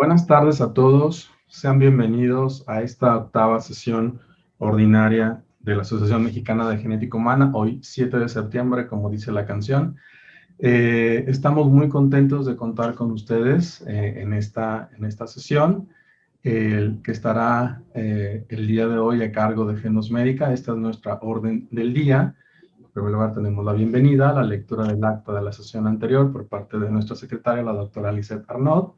Buenas tardes a todos, sean bienvenidos a esta octava sesión ordinaria de la Asociación Mexicana de Genética Humana, hoy 7 de septiembre, como dice la canción. Estamos muy contentos de contar con ustedes en esta sesión, que estará el día de hoy a cargo de Genos Médica. Esta es nuestra orden del día. En primer lugar, tenemos la bienvenida a la lectura del acta de la sesión anterior por parte de nuestra secretaria, la doctora Lisette Arnaud,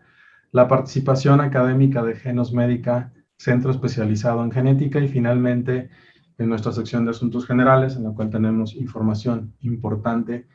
la participación académica de Genos Médica, centro especializado en genética, y finalmente en nuestra sección de asuntos generales, en la cual tenemos información importante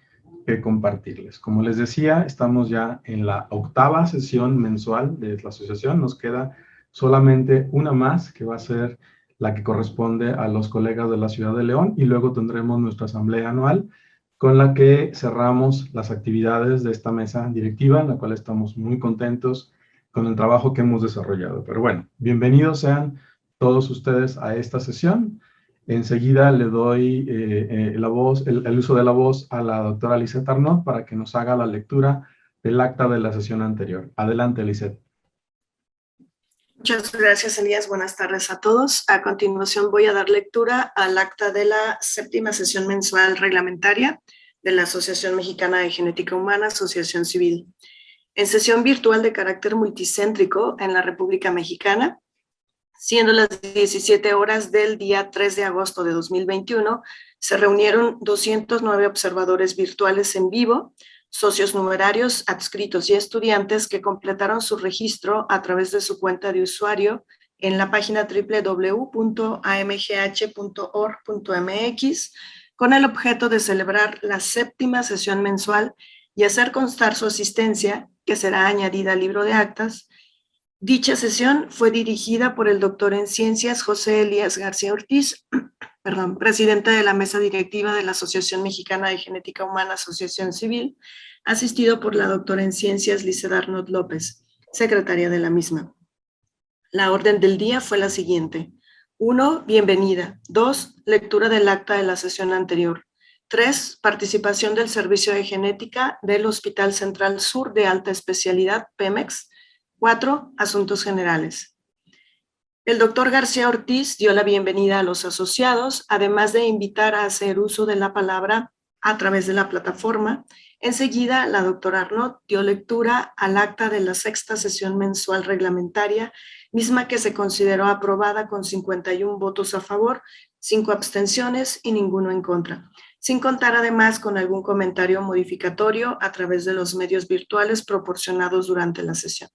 que compartirles. Como les decía, estamos ya en la octava sesión mensual de la asociación. Nos queda solamente una más, que va a ser la que corresponde a los colegas de la Ciudad de León, y luego tendremos nuestra asamblea anual, con la que cerramos las actividades de esta mesa directiva, en la cual estamos muy contentos con el trabajo que hemos desarrollado. Pero bueno, bienvenidos sean todos ustedes a esta sesión. Enseguida le doy el uso de la voz a la doctora Lisette Arnaud para que nos haga la lectura del acta de la sesión anterior. Adelante, Lisette. Muchas gracias, Elías. Buenas tardes a todos. A continuación voy a dar lectura al acta de la séptima sesión mensual reglamentaria de la Asociación Mexicana de Genética Humana, Asociación Civil. En sesión virtual de carácter multicéntrico en la República Mexicana, siendo las 17 horas del día 3 de agosto de 2021, se reunieron 209 observadores virtuales en vivo, socios numerarios, adscritos y estudiantes que completaron su registro a través de su cuenta de usuario en la página www.amgh.org.mx con el objeto de celebrar la séptima sesión mensual y hacer constar su asistencia, que será añadida al libro de actas. Dicha sesión fue dirigida por el doctor en ciencias José Elías García Ortiz, presidente de la mesa directiva de la Asociación Mexicana de Genética Humana, Asociación Civil, asistido por la doctora en ciencias Lisette Arnaud López, secretaria de la misma. La orden del día fue la siguiente: 1. Bienvenida. 2. Lectura del acta de la sesión anterior. 3. Participación del Servicio de Genética del Hospital Central Sur de Alta Especialidad, Pemex. 4. Asuntos generales. El doctor García Ortiz dio la bienvenida a los asociados, además de invitar a hacer uso de la palabra a través de la plataforma. Enseguida, la doctora Arnaud dio lectura al acta de la sexta sesión mensual reglamentaria, misma que se consideró aprobada con 51 votos a favor, 5 abstenciones y ninguno en contra, sin contar además con algún comentario modificatorio a través de los medios virtuales proporcionados durante la sesión.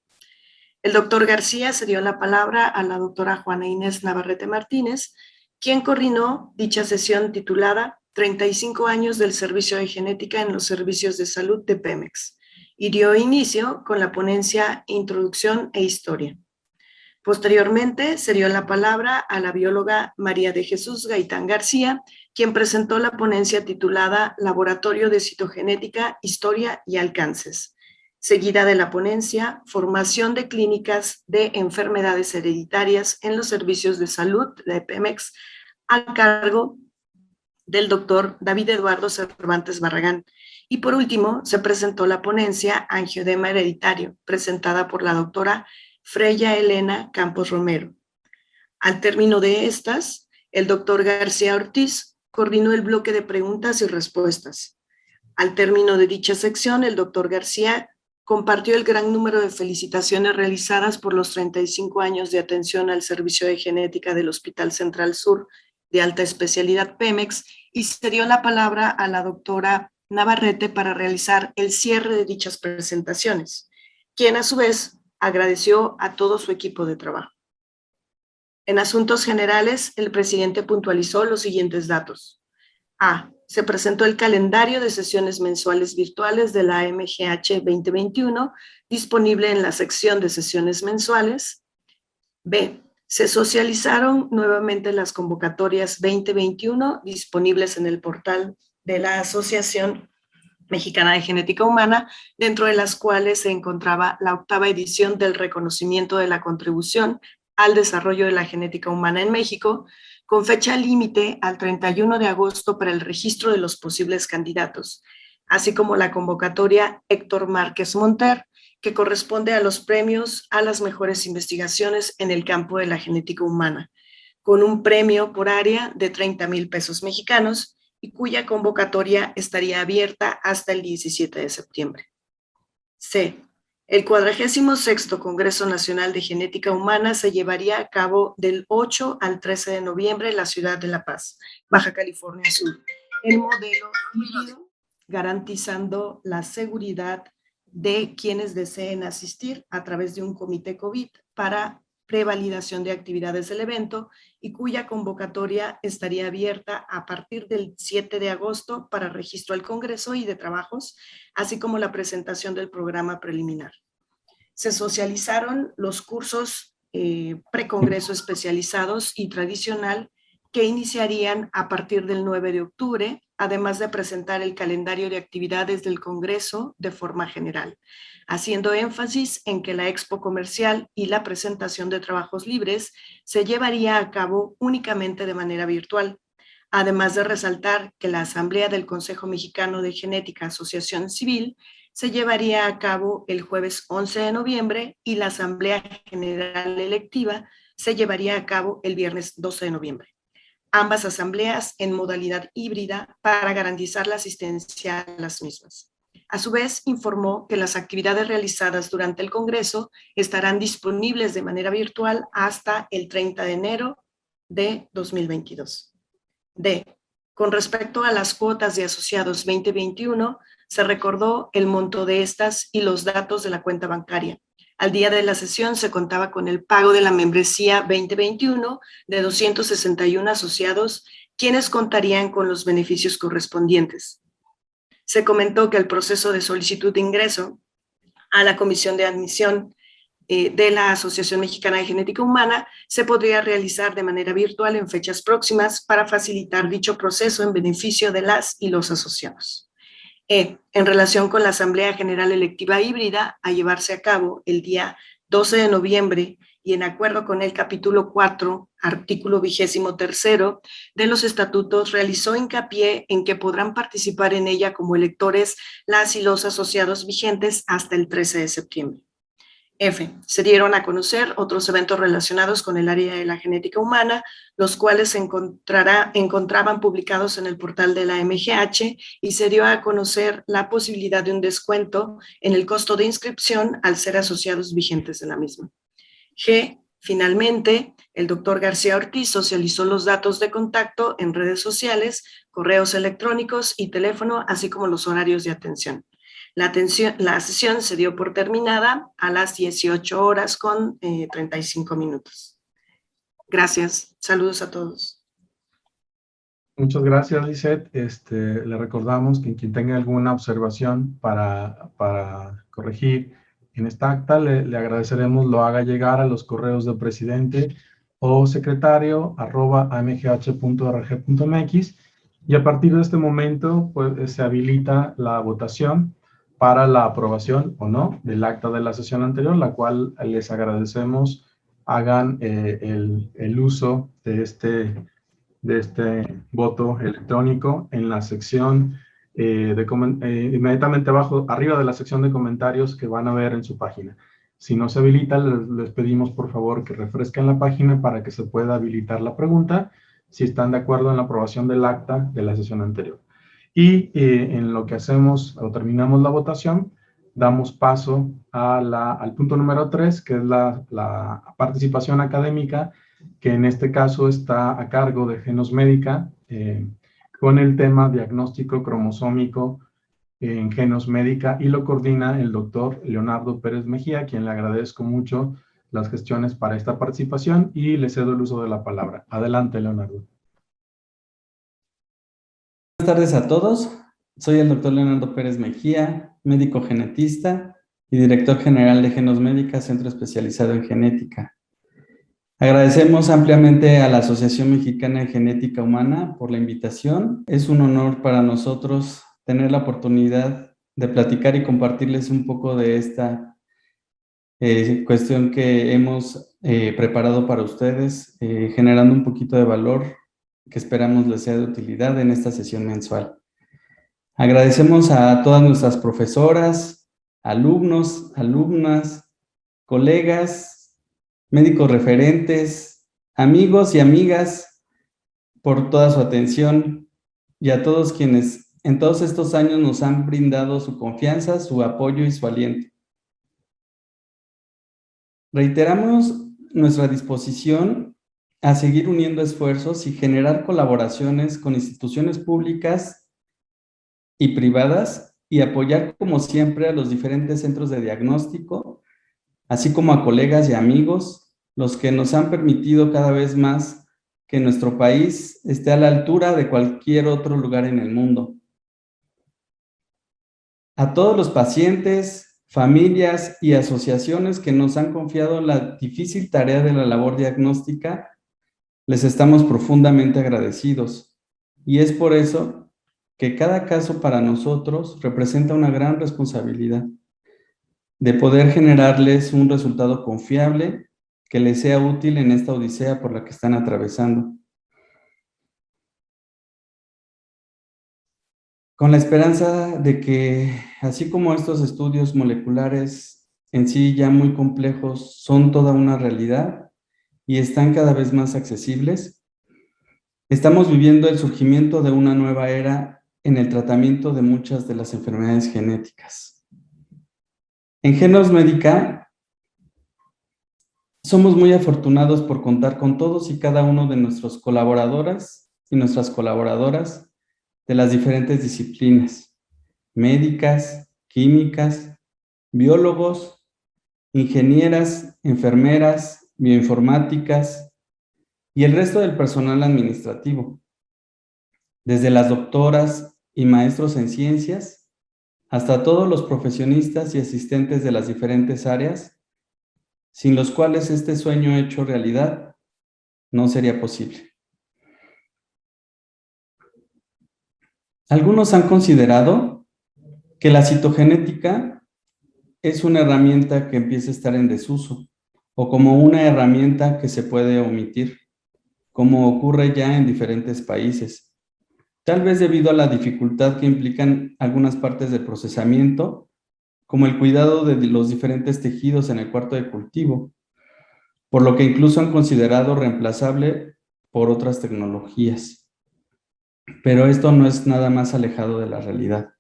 El doctor García cedió la palabra a la doctora Juana Inés Navarrete Martínez, quien coordinó dicha sesión titulada 35 años del servicio de genética en los servicios de salud de Pemex, y dio inicio con la ponencia Introducción e Historia. Posteriormente se dio la palabra a la bióloga María de Jesús Gaitán García, quien presentó la ponencia titulada Laboratorio de Citogenética, Historia y Alcances, seguida de la ponencia Formación de Clínicas de Enfermedades Hereditarias en los Servicios de Salud de Pemex, a cargo del doctor David Eduardo Cervantes Barragán. Y por último, se presentó la ponencia Angiodema Hereditario, presentada por la doctora Freya Elena Campos Romero. Al término de estas, el doctor García Ortiz coordinó el bloque de preguntas y respuestas. Al término de dicha sección, el doctor García compartió el gran número de felicitaciones realizadas por los 35 años de atención al servicio de genética del Hospital Central Sur de Alta Especialidad Pemex, y se dio la palabra a la doctora Navarrete para realizar el cierre de dichas presentaciones, quien a su vez agradeció a todo su equipo de trabajo. En asuntos generales, el presidente puntualizó los siguientes datos. A. Se presentó el calendario de sesiones mensuales virtuales de la AMGH 2021, disponible en la sección de sesiones mensuales. B. Se socializaron nuevamente las convocatorias 2021 disponibles en el portal de la Asociación Mexicana de Genética Humana, dentro de las cuales se encontraba la octava edición del reconocimiento de la contribución al desarrollo de la genética humana en México, con fecha límite al 31 de agosto para el registro de los posibles candidatos, así como la convocatoria Héctor Márquez Monter, que corresponde a los premios a las mejores investigaciones en el campo de la genética humana, con un premio por área de 30,000 pesos mexicanos y cuya convocatoria estaría abierta hasta el 17 de septiembre. C. El 46º Congreso Nacional de Genética Humana se llevaría a cabo del 8 al 13 de noviembre en la ciudad de La Paz, Baja California Sur. El modelo híbrido, garantizando la seguridad de quienes deseen asistir a través de un comité COVID para prevalidación de actividades del evento y cuya convocatoria estaría abierta a partir del 7 de agosto para registro al Congreso y de trabajos, así como la presentación del programa preliminar. Se socializaron los cursos precongreso especializados y tradicional que iniciarían a partir del 9 de octubre, además de presentar el calendario de actividades del Congreso de forma general, haciendo énfasis en que la expo comercial y la presentación de trabajos libres se llevaría a cabo únicamente de manera virtual, además de resaltar que la Asamblea del Consejo Mexicano de Genética Asociación Civil se llevaría a cabo el jueves 11 de noviembre y la Asamblea General Electiva se llevaría a cabo el viernes 12 de noviembre. Ambas asambleas en modalidad híbrida para garantizar la asistencia a las mismas. A su vez, informó que las actividades realizadas durante el Congreso estarán disponibles de manera virtual hasta el 30 de enero de 2022. D. Con respecto a las cuotas de asociados 2021, se recordó el monto de estas y los datos de la cuenta bancaria. Al día de la sesión se contaba con el pago de la membresía 2021 de 261 asociados, quienes contarían con los beneficios correspondientes. Se comentó que el proceso de solicitud de ingreso a la Comisión de Admisión de la Asociación Mexicana de Genética Humana se podría realizar de manera virtual en fechas próximas para facilitar dicho proceso en beneficio de las y los asociados. En relación con la Asamblea General Electiva Híbrida a llevarse a cabo el día 12 de noviembre y en acuerdo con el capítulo 4, artículo 23 de los estatutos, realizó hincapié en que podrán participar en ella como electores las y los asociados vigentes hasta el 13 de septiembre. F. Se dieron a conocer otros eventos relacionados con el área de la genética humana, los cuales se encontraban publicados en el portal de la MGH y se dio a conocer la posibilidad de un descuento en el costo de inscripción al ser asociados vigentes de la misma. G. Finalmente, el doctor García Ortiz socializó los datos de contacto en redes sociales, correos electrónicos y teléfono, así como los horarios de atención. La sesión se dio por terminada a las 18 horas con 35 minutos. Gracias. Saludos a todos. Muchas gracias, Lisette. Le recordamos que quien tenga alguna observación para corregir en esta acta, le agradeceremos lo haga llegar a los correos del presidente o secretario @amgh.org.mx y a partir de este momento pues, se habilita la votación para la aprobación o no del acta de la sesión anterior, la cual les agradecemos hagan el uso de este voto electrónico en la sección inmediatamente abajo, arriba de la sección de comentarios que van a ver en su página. Si no se habilita, les pedimos por favor que refresquen la página para que se pueda habilitar la pregunta, si están de acuerdo en la aprobación del acta de la sesión anterior. Y en lo que hacemos o terminamos la votación, damos paso al punto número 3, que es la participación académica, que en este caso está a cargo de Genosmédica, con el tema diagnóstico cromosómico en Genosmédica, y lo coordina el doctor Leonardo Pérez Mejía, a quien le agradezco mucho las gestiones para esta participación y le cedo el uso de la palabra. Adelante, Leonardo. Buenas tardes a todos. Soy el doctor Leonardo Pérez Mejía, médico genetista y director general de Genosmédica, centro especializado en genética. Agradecemos ampliamente a la Asociación Mexicana de Genética Humana por la invitación. Es un honor para nosotros tener la oportunidad de platicar y compartirles un poco de esta cuestión que hemos preparado para ustedes, generando un poquito de valor que esperamos les sea de utilidad en esta sesión mensual. Agradecemos a todas nuestras profesoras, alumnos, alumnas, colegas, médicos referentes, amigos y amigas, por toda su atención, y a todos quienes en todos estos años nos han brindado su confianza, su apoyo y su aliento. Reiteramos nuestra disposición a seguir uniendo esfuerzos y generar colaboraciones con instituciones públicas y privadas y apoyar como siempre a los diferentes centros de diagnóstico, así como a colegas y amigos, los que nos han permitido cada vez más que nuestro país esté a la altura de cualquier otro lugar en el mundo. A todos los pacientes, familias y asociaciones que nos han confiado la difícil tarea de la labor diagnóstica, les estamos profundamente agradecidos. Y es por eso que cada caso para nosotros representa una gran responsabilidad de poder generarles un resultado confiable que les sea útil en esta odisea por la que están atravesando. Con la esperanza de que, así como estos estudios moleculares en sí ya muy complejos son toda una realidad y están cada vez más accesibles, estamos viviendo el surgimiento de una nueva era en el tratamiento de muchas de las enfermedades genéticas. En Genos Médica somos muy afortunados por contar con todos y cada uno de nuestros colaboradores y nuestras colaboradoras de las diferentes disciplinas, médicas, químicas, biólogos, ingenieras, enfermeras, bioinformáticas y el resto del personal administrativo, desde las doctoras y maestros en ciencias hasta todos los profesionistas y asistentes de las diferentes áreas, sin los cuales este sueño hecho realidad no sería posible. Algunos han considerado que la citogenética es una herramienta que empieza a estar en desuso o como una herramienta que se puede omitir, como ocurre ya en diferentes países, tal vez debido a la dificultad que implican algunas partes del procesamiento, como el cuidado de los diferentes tejidos en el cuarto de cultivo, por lo que incluso han considerado reemplazable por otras tecnologías. Pero esto no es nada más alejado de la realidad.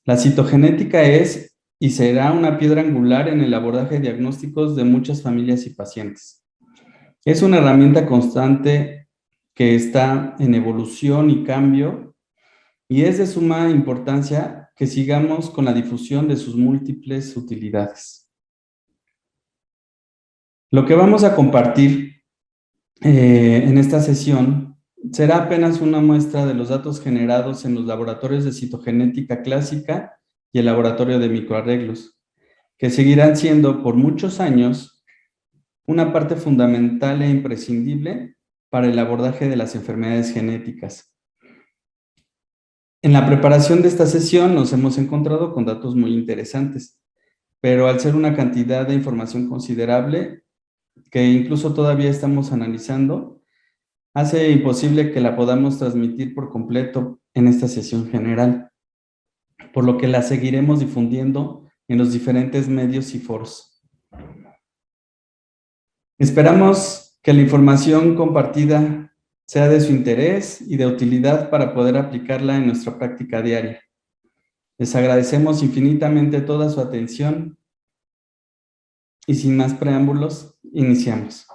La citogenética es y será una piedra angular en el abordaje de diagnósticos de muchas familias y pacientes. Es una herramienta constante que está en evolución y cambio, y es de suma importancia que sigamos con la difusión de sus múltiples utilidades. Lo que vamos a compartir en esta sesión será apenas una muestra de los datos generados en los laboratorios de citogenética clásica y el laboratorio de microarreglos, que seguirán siendo por muchos años una parte fundamental e imprescindible para el abordaje de las enfermedades genéticas. En la preparación de esta sesión nos hemos encontrado con datos muy interesantes, pero al ser una cantidad de información considerable, que incluso todavía estamos analizando, hace imposible que la podamos transmitir por completo en esta sesión general, por lo que la seguiremos difundiendo en los diferentes medios y foros. Esperamos que la información compartida sea de su interés y de utilidad para poder aplicarla en nuestra práctica diaria. Les agradecemos infinitamente toda su atención y sin más preámbulos, iniciamos.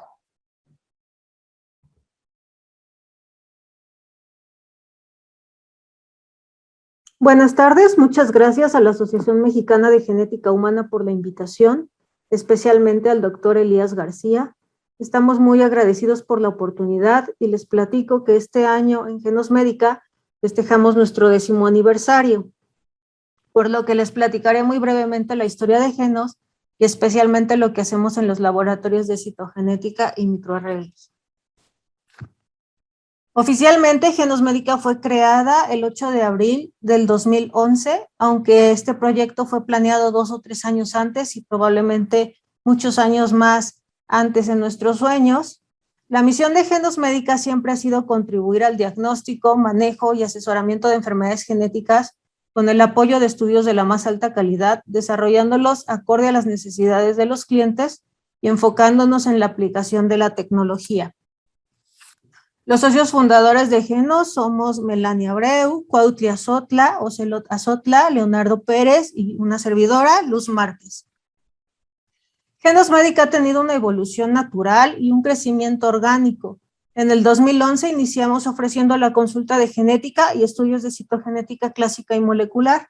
Buenas tardes, muchas gracias a la Asociación Mexicana de Genética Humana por la invitación, especialmente al doctor Elías García. Estamos muy agradecidos por la oportunidad y les platico que este año en Genos Médica festejamos nuestro 10º aniversario, por lo que les platicaré muy brevemente la historia de Genos y especialmente lo que hacemos en los laboratorios de citogenética y microarreglos. Oficialmente, Genos Médica fue creada el 8 de abril del 2011, aunque este proyecto fue planeado 2 o 3 años antes y probablemente muchos años más antes en nuestros sueños. La misión de Genos Médica siempre ha sido contribuir al diagnóstico, manejo y asesoramiento de enfermedades genéticas con el apoyo de estudios de la más alta calidad, desarrollándolos acorde a las necesidades de los clientes y enfocándonos en la aplicación de la tecnología. Los socios fundadores de Genos somos Melania Abreu, Cuautli Azotla, Ocelot Azotla, Leonardo Pérez y una servidora, Luz Márquez. Genos Médica ha tenido una evolución natural y un crecimiento orgánico. En el 2011 iniciamos ofreciendo la consulta de genética y estudios de citogenética clásica y molecular.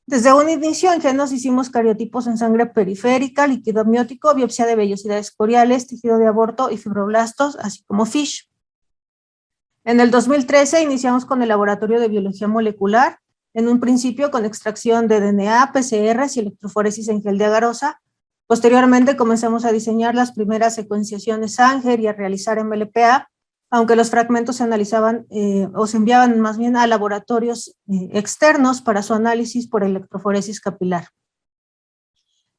Desde un inicio en Genos hicimos cariotipos en sangre periférica, líquido amniótico, biopsia de vellosidades coriales, tejido de aborto y fibroblastos, así como FISH. En el 2013 iniciamos con el laboratorio de biología molecular, en un principio con extracción de DNA, PCRs y electroforesis en gel de agarosa. Posteriormente comenzamos a diseñar las primeras secuenciaciones Sanger y a realizar MLPA, aunque los fragmentos se analizaban o se enviaban más bien a laboratorios externos para su análisis por electroforesis capilar.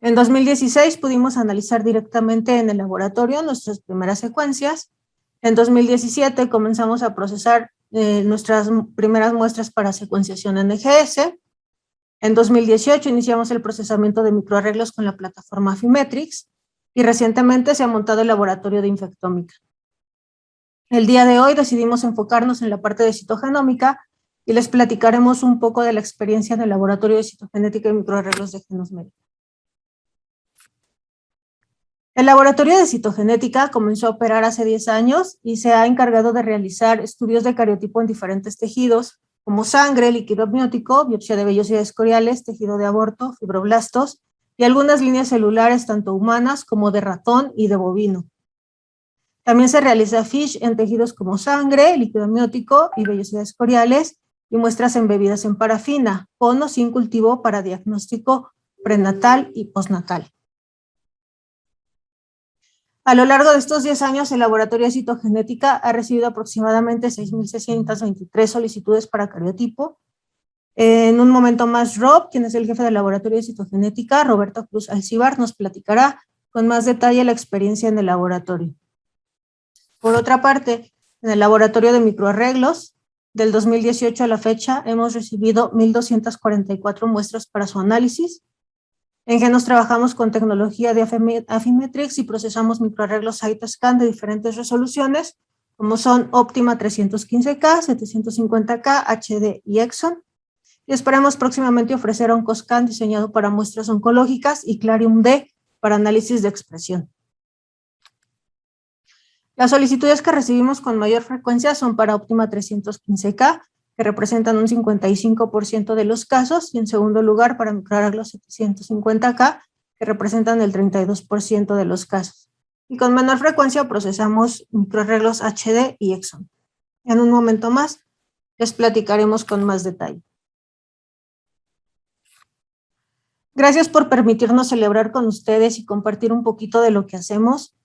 En 2016 pudimos analizar directamente en el laboratorio nuestras primeras secuencias. En 2017 comenzamos a procesar nuestras primeras muestras para secuenciación NGS. En 2018 iniciamos el procesamiento de microarreglos con la plataforma Affymetrix y recientemente se ha montado el laboratorio de infectómica. El día de hoy decidimos enfocarnos en la parte de citogenómica y les platicaremos un poco de la experiencia en el laboratorio de citogenética y microarreglos de Genos Médica. El laboratorio de citogenética comenzó a operar hace 10 años y se ha encargado de realizar estudios de cariotipo en diferentes tejidos, como sangre, líquido amniótico, biopsia de vellosidades coriales, tejido de aborto, fibroblastos y algunas líneas celulares tanto humanas como de ratón y de bovino. También se realiza FISH en tejidos como sangre, líquido amniótico y vellosidades coriales y muestras embebidas en parafina, con o sin cultivo para diagnóstico prenatal y postnatal. A lo largo de estos 10 años, el laboratorio de citogenética ha recibido aproximadamente 6.623 solicitudes para cariotipo. En un momento más, Rob, quien es el jefe del laboratorio de citogenética, Roberto Cruz Alcibar, nos platicará con más detalle la experiencia en el laboratorio. Por otra parte, en el laboratorio de microarreglos, del 2018 a la fecha, hemos recibido 1.244 muestras para su análisis. En Genos trabajamos con tecnología de Affymetrix y procesamos microarreglos CytoScan de diferentes resoluciones, como son Optima 315K, 750K, HD y Exxon. Y esperamos próximamente ofrecer OncoScan diseñado para muestras oncológicas y Clarium D para análisis de expresión. Las solicitudes que recibimos con mayor frecuencia son para Optima 315K, que representan un 55% de los casos, y en segundo lugar para microarreglos 750K, que representan el 32% de los casos. Y con menor frecuencia procesamos microarreglos HD y Exxon. En un momento más les platicaremos con más detalle. Gracias por permitirnos celebrar con ustedes y compartir un poquito de lo que hacemos.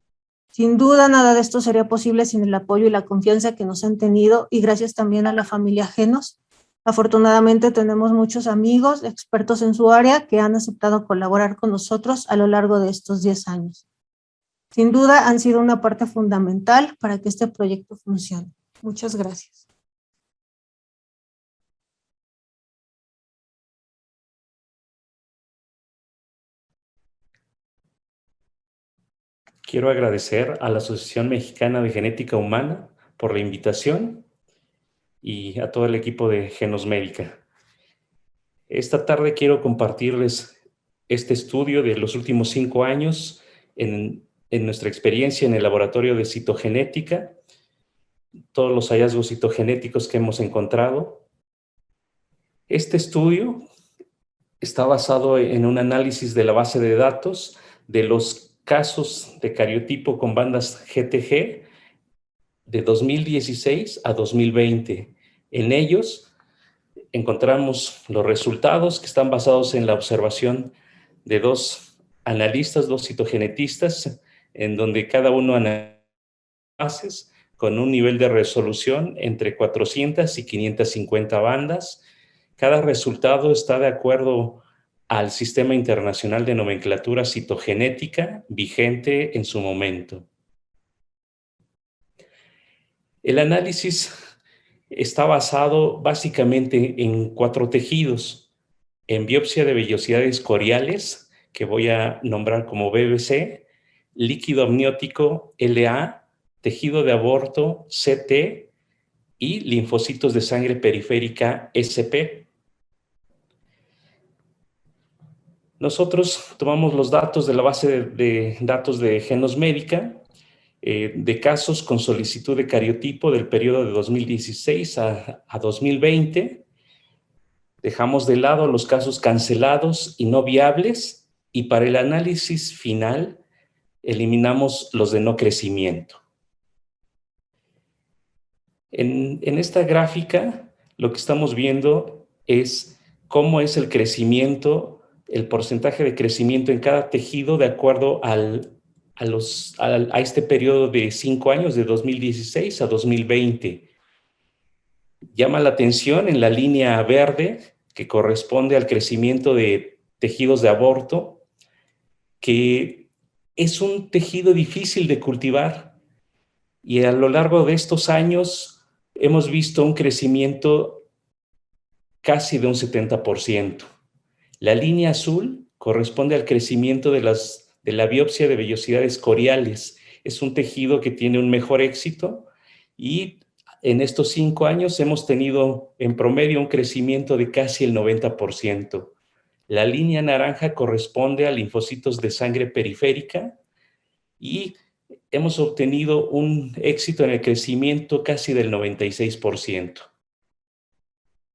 Sin duda, nada de esto sería posible sin el apoyo y la confianza que nos han tenido, y gracias también a la familia Genos. Afortunadamente tenemos muchos amigos, expertos en su área, que han aceptado colaborar con nosotros a lo largo de estos 10 años. Sin duda, han sido una parte fundamental para que este proyecto funcione. Muchas gracias. Quiero agradecer a la Asociación Mexicana de Genética Humana por la invitación y a todo el equipo de Genos Médica. Esta tarde quiero compartirles este estudio de los últimos 5 años en nuestra experiencia en el laboratorio de citogenética, todos los hallazgos citogenéticos que hemos encontrado. Este estudio está basado en un análisis de la base de datos de los casos de cariotipo con bandas GTG de 2016 a 2020. En ellos encontramos los resultados que están basados en la observación de 2 analistas, 2 citogenetistas, en donde cada uno analiza bases con un nivel de resolución entre 400 y 550 bandas. Cada resultado está de acuerdo al Sistema Internacional de Nomenclatura Citogenética vigente en su momento. El análisis está basado básicamente en 4 tejidos. en biopsia de vellosidades coriales, que voy a nombrar como BBC, líquido amniótico LA, tejido de aborto CT y linfocitos de sangre periférica SP. Nosotros tomamos los datos de la base de datos de Genos Médica, de casos con solicitud de cariotipo del periodo de 2016 a 2020. Dejamos de lado los casos cancelados y no viables, y para el análisis final eliminamos los de no crecimiento. En esta gráfica lo que estamos viendo es cómo es el crecimiento, el porcentaje de crecimiento en cada tejido de acuerdo a este periodo de 5 años, de 2016 a 2020. Llama la atención en la línea verde, que corresponde al crecimiento de tejidos de aborto, que es un tejido difícil de cultivar, y a lo largo de estos años hemos visto un crecimiento casi de un 70%. La línea azul corresponde al crecimiento de la biopsia de vellosidades coriales. Es un tejido que tiene un mejor éxito, y en estos 5 años hemos tenido en promedio un crecimiento de casi el 90%. La línea naranja corresponde a linfocitos de sangre periférica, y hemos obtenido un éxito en el crecimiento casi del 96%.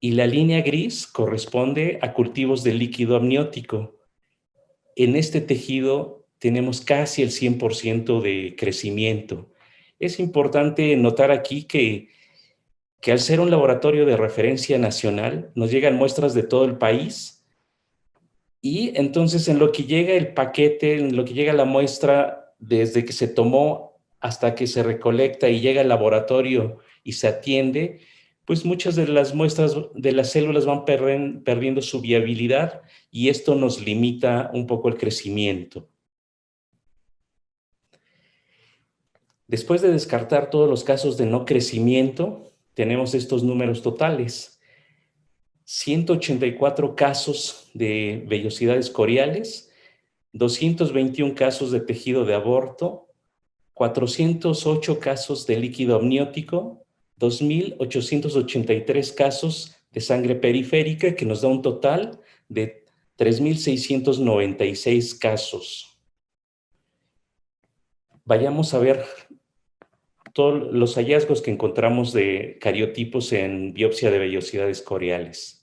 Y la línea gris corresponde a cultivos de líquido amniótico. En este tejido tenemos casi el 100% de crecimiento. Es importante notar aquí que al ser un laboratorio de referencia nacional, nos llegan muestras de todo el país, y entonces en lo que llega el paquete, en lo que llega la muestra, desde que se tomó hasta que se recolecta y llega al laboratorio y se atiende, pues muchas de las muestras de las células van perdiendo su viabilidad, y esto nos limita un poco el crecimiento. Después de descartar todos los casos de no crecimiento, tenemos estos números totales: 184 casos de vellosidades coriales, 221 casos de tejido de aborto, 408 casos de líquido amniótico, 2.883 casos de sangre periférica, que nos da un total de 3.696 casos. Vayamos a ver todos los hallazgos que encontramos de cariotipos en biopsia de vellosidades coriales.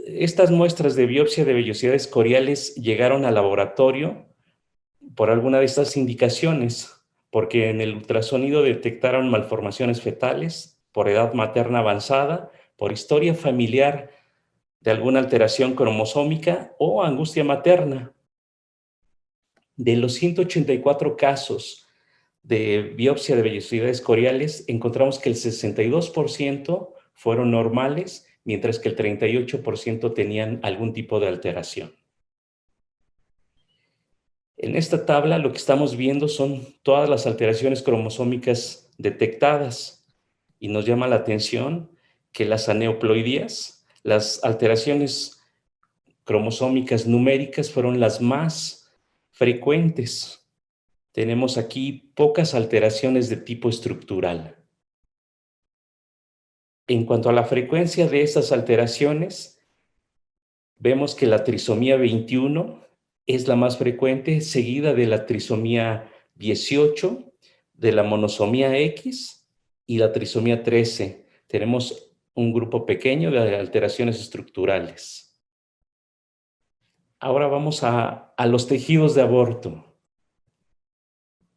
Estas muestras de biopsia de vellosidades coriales llegaron al laboratorio por alguna de estas indicaciones, porque en el ultrasonido detectaron malformaciones fetales, por edad materna avanzada, por historia familiar de alguna alteración cromosómica o angustia materna. De los 184 casos de biopsia de vellosidades coriales, encontramos que el 62% fueron normales, mientras que el 38% tenían algún tipo de alteración. En esta tabla lo que estamos viendo son todas las alteraciones cromosómicas detectadas, y nos llama la atención que las aneuploidías, las alteraciones cromosómicas numéricas, fueron las más frecuentes. Tenemos aquí pocas alteraciones de tipo estructural. En cuanto a la frecuencia de estas alteraciones, vemos que la trisomía 21 es la más frecuente, seguida de la trisomía 18, de la monosomía X y la trisomía 13. Tenemos un grupo pequeño de alteraciones estructurales. Ahora vamos a los tejidos de aborto.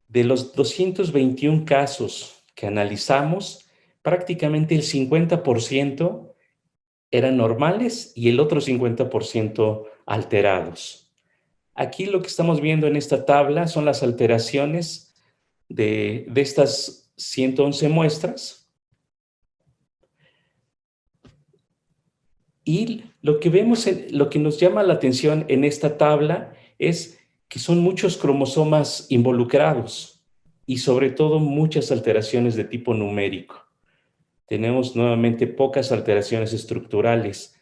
De los 221 casos que analizamos, prácticamente el 50% eran normales y el otro 50% alterados. Aquí lo que estamos viendo en esta tabla son las alteraciones de estas 111 muestras. Y lo que vemos, lo que nos llama la atención en esta tabla es que son muchos cromosomas involucrados y sobre todo muchas alteraciones de tipo numérico. Tenemos nuevamente pocas alteraciones estructurales.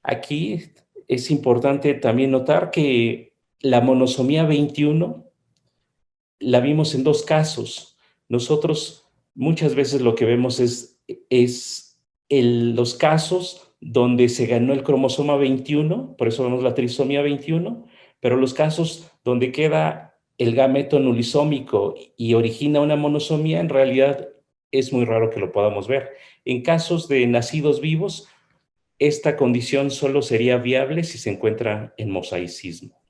Aquí es importante también notar que la monosomía 21 la vimos en dos casos. Nosotros muchas veces lo que vemos es los casos donde se ganó el cromosoma 21, por eso vemos la trisomía 21, pero los casos donde queda el gameto nulisómico y origina una monosomía, en realidad es muy raro que lo podamos ver. En casos de nacidos vivos, esta condición solo sería viable si se encuentra en mosaicismo.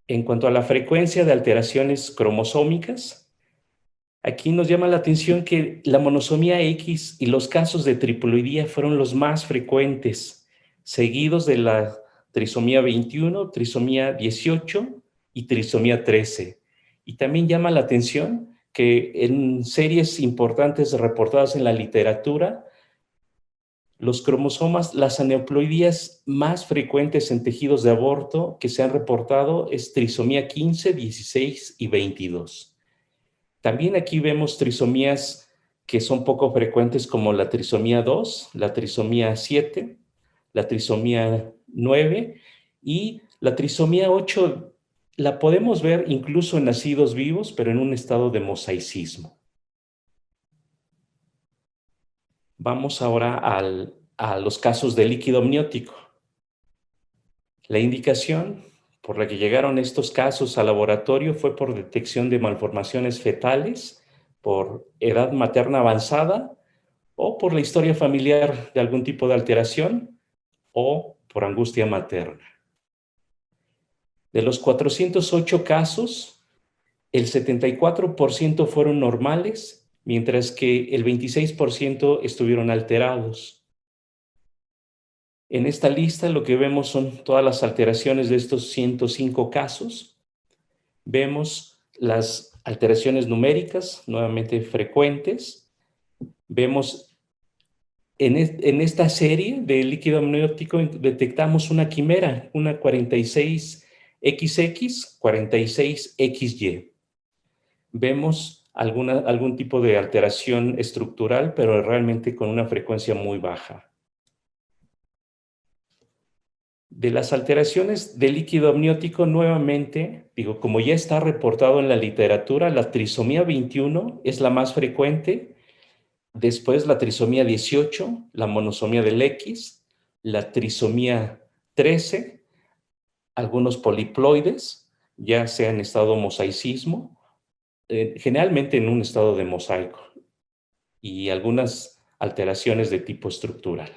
En cuanto a la frecuencia de alteraciones cromosómicas, aquí nos llama la atención que la monosomía X y los casos de triploidía fueron los más frecuentes, seguidos de la trisomía 21, trisomía 18 y trisomía 13. Y también llama la atención que en series importantes reportadas en la literatura, los cromosomas, las aneuploidías más frecuentes en tejidos de aborto que se han reportado es trisomía 15, 16 y 22. También aquí vemos trisomías que son poco frecuentes como la trisomía 2, la trisomía 7, la trisomía 9 y la trisomía 8. La podemos ver incluso en nacidos vivos, pero en un estado de mosaicismo. Vamos ahora a los casos de líquido amniótico. La indicación por la que llegaron estos casos al laboratorio fue por detección de malformaciones fetales, por edad materna avanzada o por la historia familiar de algún tipo de alteración o por angustia materna. De los 408 casos, el 74% fueron normales, mientras que el 26% estuvieron alterados. En esta lista lo que vemos son todas las alteraciones de estos 105 casos. Vemos las alteraciones numéricas, nuevamente frecuentes. Vemos en esta serie de líquido amniótico detectamos una quimera, una 46XX, 46XY. Vemos algún tipo de alteración estructural, pero realmente con una frecuencia muy baja. De las alteraciones del líquido amniótico, nuevamente, como ya está reportado en la literatura, la trisomía 21 es la más frecuente, después la trisomía 18, la monosomía del X, la trisomía 13, algunos poliploides, ya sea en estado mosaicismo, generalmente en un estado de mosaico, y algunas alteraciones de tipo estructural.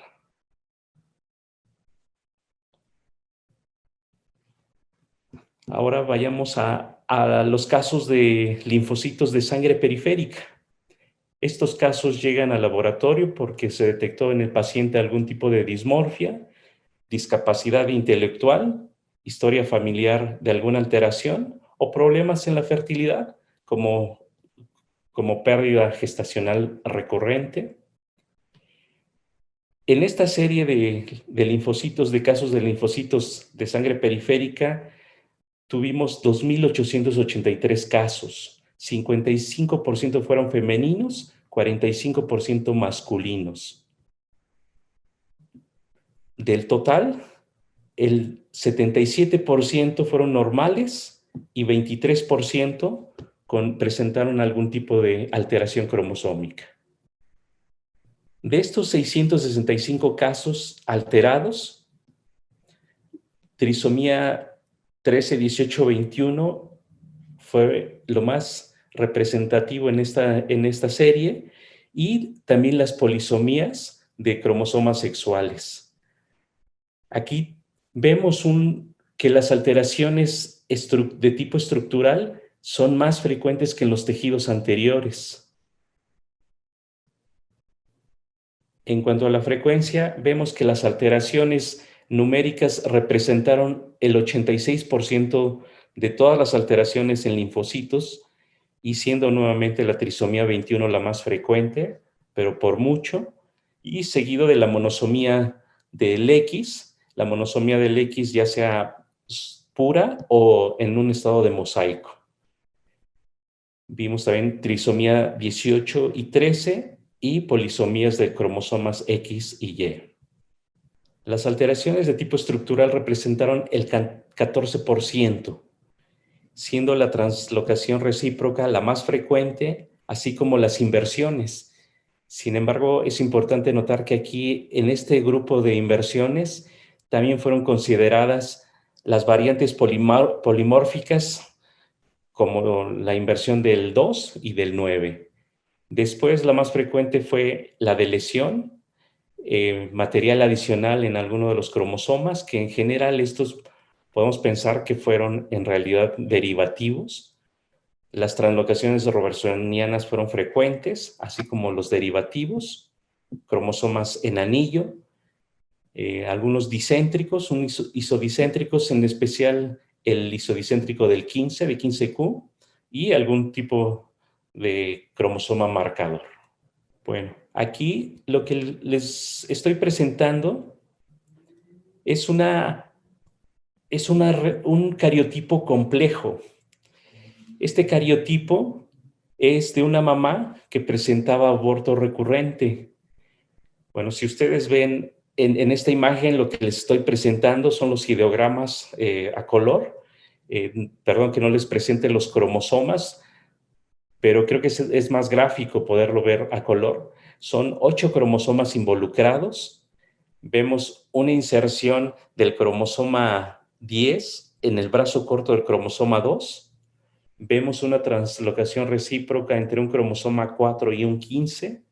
Ahora vayamos a los casos de linfocitos de sangre periférica. Estos casos llegan al laboratorio porque se detectó en el paciente algún tipo de dismorfia, discapacidad intelectual, historia familiar de alguna alteración o problemas en la fertilidad, como pérdida gestacional recurrente. En esta serie de linfocitos, de casos de linfocitos de sangre periférica, tuvimos 2,883 casos. 55% fueron femeninos, 45% masculinos. Del total, el 77% fueron normales y 23% presentaron algún tipo de alteración cromosómica. De estos 665 casos alterados, trisomía 13, 18, 21 fue lo más representativo en esta serie, y también las polisomías de cromosomas sexuales. Aquí vemos que las alteraciones de tipo estructural son más frecuentes que en los tejidos anteriores. En cuanto a la frecuencia, vemos que las alteraciones numéricas representaron el 86% de todas las alteraciones en linfocitos, y siendo nuevamente la trisomía 21 la más frecuente, pero por mucho, y seguido de la monosomía del X, la monosomía del X ya sea pura o en un estado de mosaico. Vimos también trisomía 18 y 13 y polisomías de cromosomas X y Y. Las alteraciones de tipo estructural representaron el 14%, siendo la translocación recíproca la más frecuente, así como las inversiones. Sin embargo, es importante notar que aquí, en este grupo de inversiones, también fueron consideradas las variantes polimórficas, como la inversión del 2 y del 9. Después, la más frecuente fue la de lesión, material adicional en alguno de los cromosomas, que en general estos podemos pensar que fueron en realidad derivativos. Las translocaciones robertsonianas fueron frecuentes, así como los derivativos, cromosomas en anillo, algunos discéntricos, isodicéntricos, en especial el isodicéntrico del 15, de 15q, y algún tipo de cromosoma marcador. Bueno, aquí lo que les estoy presentando es un cariotipo complejo. Este cariotipo es de una mamá que presentaba aborto recurrente. Bueno, si ustedes ven en esta imagen, lo que les estoy presentando son los ideogramas a color. Perdón que no les presente los cromosomas, pero creo que es más gráfico poderlo ver a color. Son 8 cromosomas involucrados. Vemos una inserción del cromosoma 10 en el brazo corto del cromosoma 2. Vemos una translocación recíproca entre un cromosoma 4 y un 15,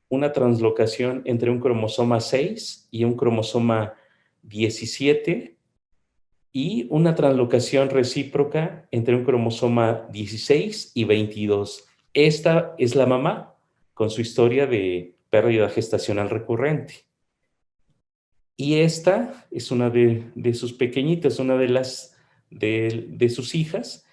una translocación entre un cromosoma 6 y un cromosoma 17, y una translocación recíproca entre un cromosoma 16 y 22. Esta es la mamá con su historia de pérdida gestacional recurrente. Y esta es una de sus pequeñitas, una de sus hijas,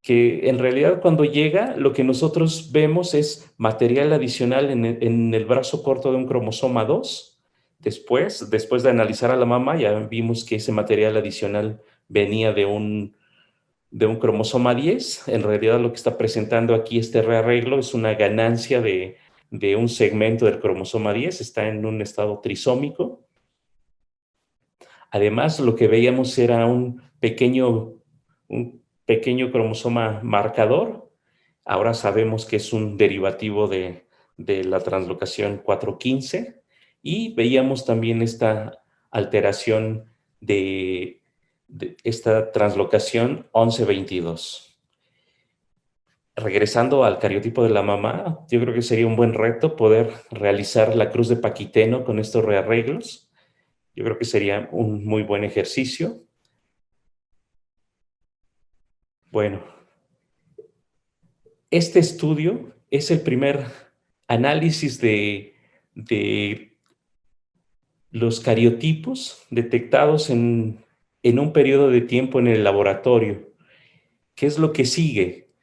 que en realidad cuando llega lo que nosotros vemos es material adicional en el brazo corto de un cromosoma 2. Después de analizar a la mamá, ya vimos que ese material adicional venía de un cromosoma 10. En realidad lo que está presentando aquí este rearreglo es una ganancia de un segmento del cromosoma 10, está en un estado trisómico. Además, lo que veíamos era un pequeño cromosoma marcador. Ahora sabemos que es un derivativo de la translocación 415, y veíamos también esta alteración de esta translocación 1122. Regresando al cariotipo de la mamá, yo creo que sería un buen reto poder realizar la cruz de Paquiteno con estos rearreglos. Yo creo que sería un muy buen ejercicio. Bueno, este estudio es el primer análisis de los cariotipos detectados en un periodo de tiempo en el laboratorio. ¿Qué es lo que sigue?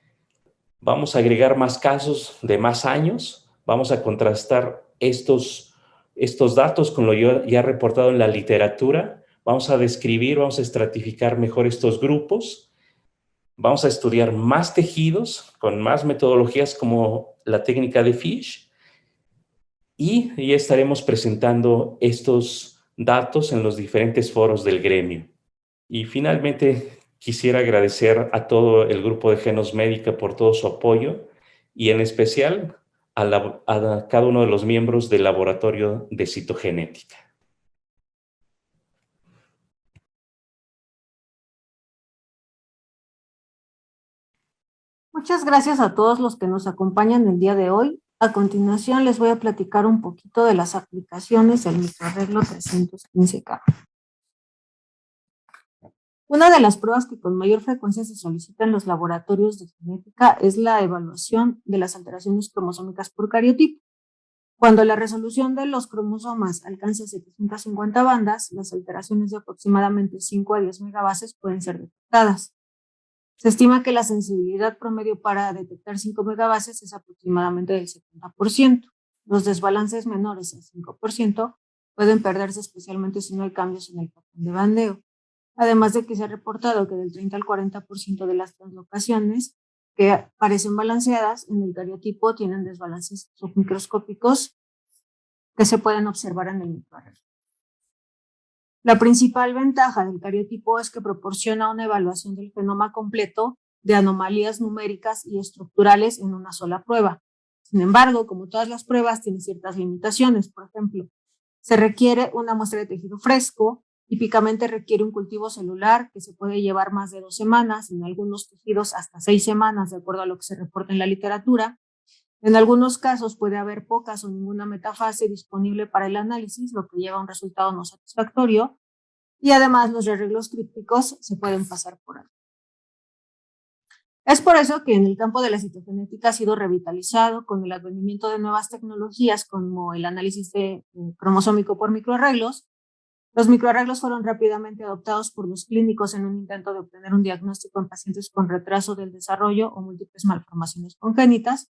Vamos a agregar más casos de más años, vamos a contrastar estos datos con lo ya reportado en la literatura, vamos a describir, vamos a estratificar mejor estos grupos, vamos a estudiar más tejidos con más metodologías como la técnica de Fish, y ya estaremos presentando estos datos en los diferentes foros del gremio. Y finalmente, quisiera agradecer a todo el grupo de Genos Médica por todo su apoyo, y en especial a cada uno de los miembros del laboratorio de citogenética. Muchas gracias a todos los que nos acompañan el día de hoy. A continuación les voy a platicar un poquito de las aplicaciones del microarreglo 315K. Una de las pruebas que con mayor frecuencia se solicita en los laboratorios de genética es la evaluación de las alteraciones cromosómicas por cariotipo. Cuando la resolución de los cromosomas alcanza 750 bandas, las alteraciones de aproximadamente 5 a 10 megabases pueden ser detectadas. Se estima que la sensibilidad promedio para detectar 5 megabases es aproximadamente del 70%. Los desbalances menores al 5% pueden perderse, especialmente si no hay cambios en el patrón de bandeo. Además de que se ha reportado que del 30 al 40% de las translocaciones que parecen balanceadas en el cariotipo tienen desbalances submicroscópicos que se pueden observar en el microarreglo. La principal ventaja del cariotipo es que proporciona una evaluación del genoma completo de anomalías numéricas y estructurales en una sola prueba. Sin embargo, como todas las pruebas, tiene ciertas limitaciones. Por ejemplo, se requiere una muestra de tejido fresco, típicamente requiere un cultivo celular que se puede llevar más de 2 semanas, en algunos tejidos hasta 6 semanas, de acuerdo a lo que se reporta en la literatura. En algunos casos puede haber pocas o ninguna metafase disponible para el análisis, lo que lleva a un resultado no satisfactorio, y además los arreglos crípticos se pueden pasar por alto. Es por eso que en el campo de la citogenética ha sido revitalizado con el advenimiento de nuevas tecnologías como el análisis cromosómico por microarreglos. Los microarreglos fueron rápidamente adoptados por los clínicos en un intento de obtener un diagnóstico en pacientes con retraso del desarrollo o múltiples malformaciones congénitas.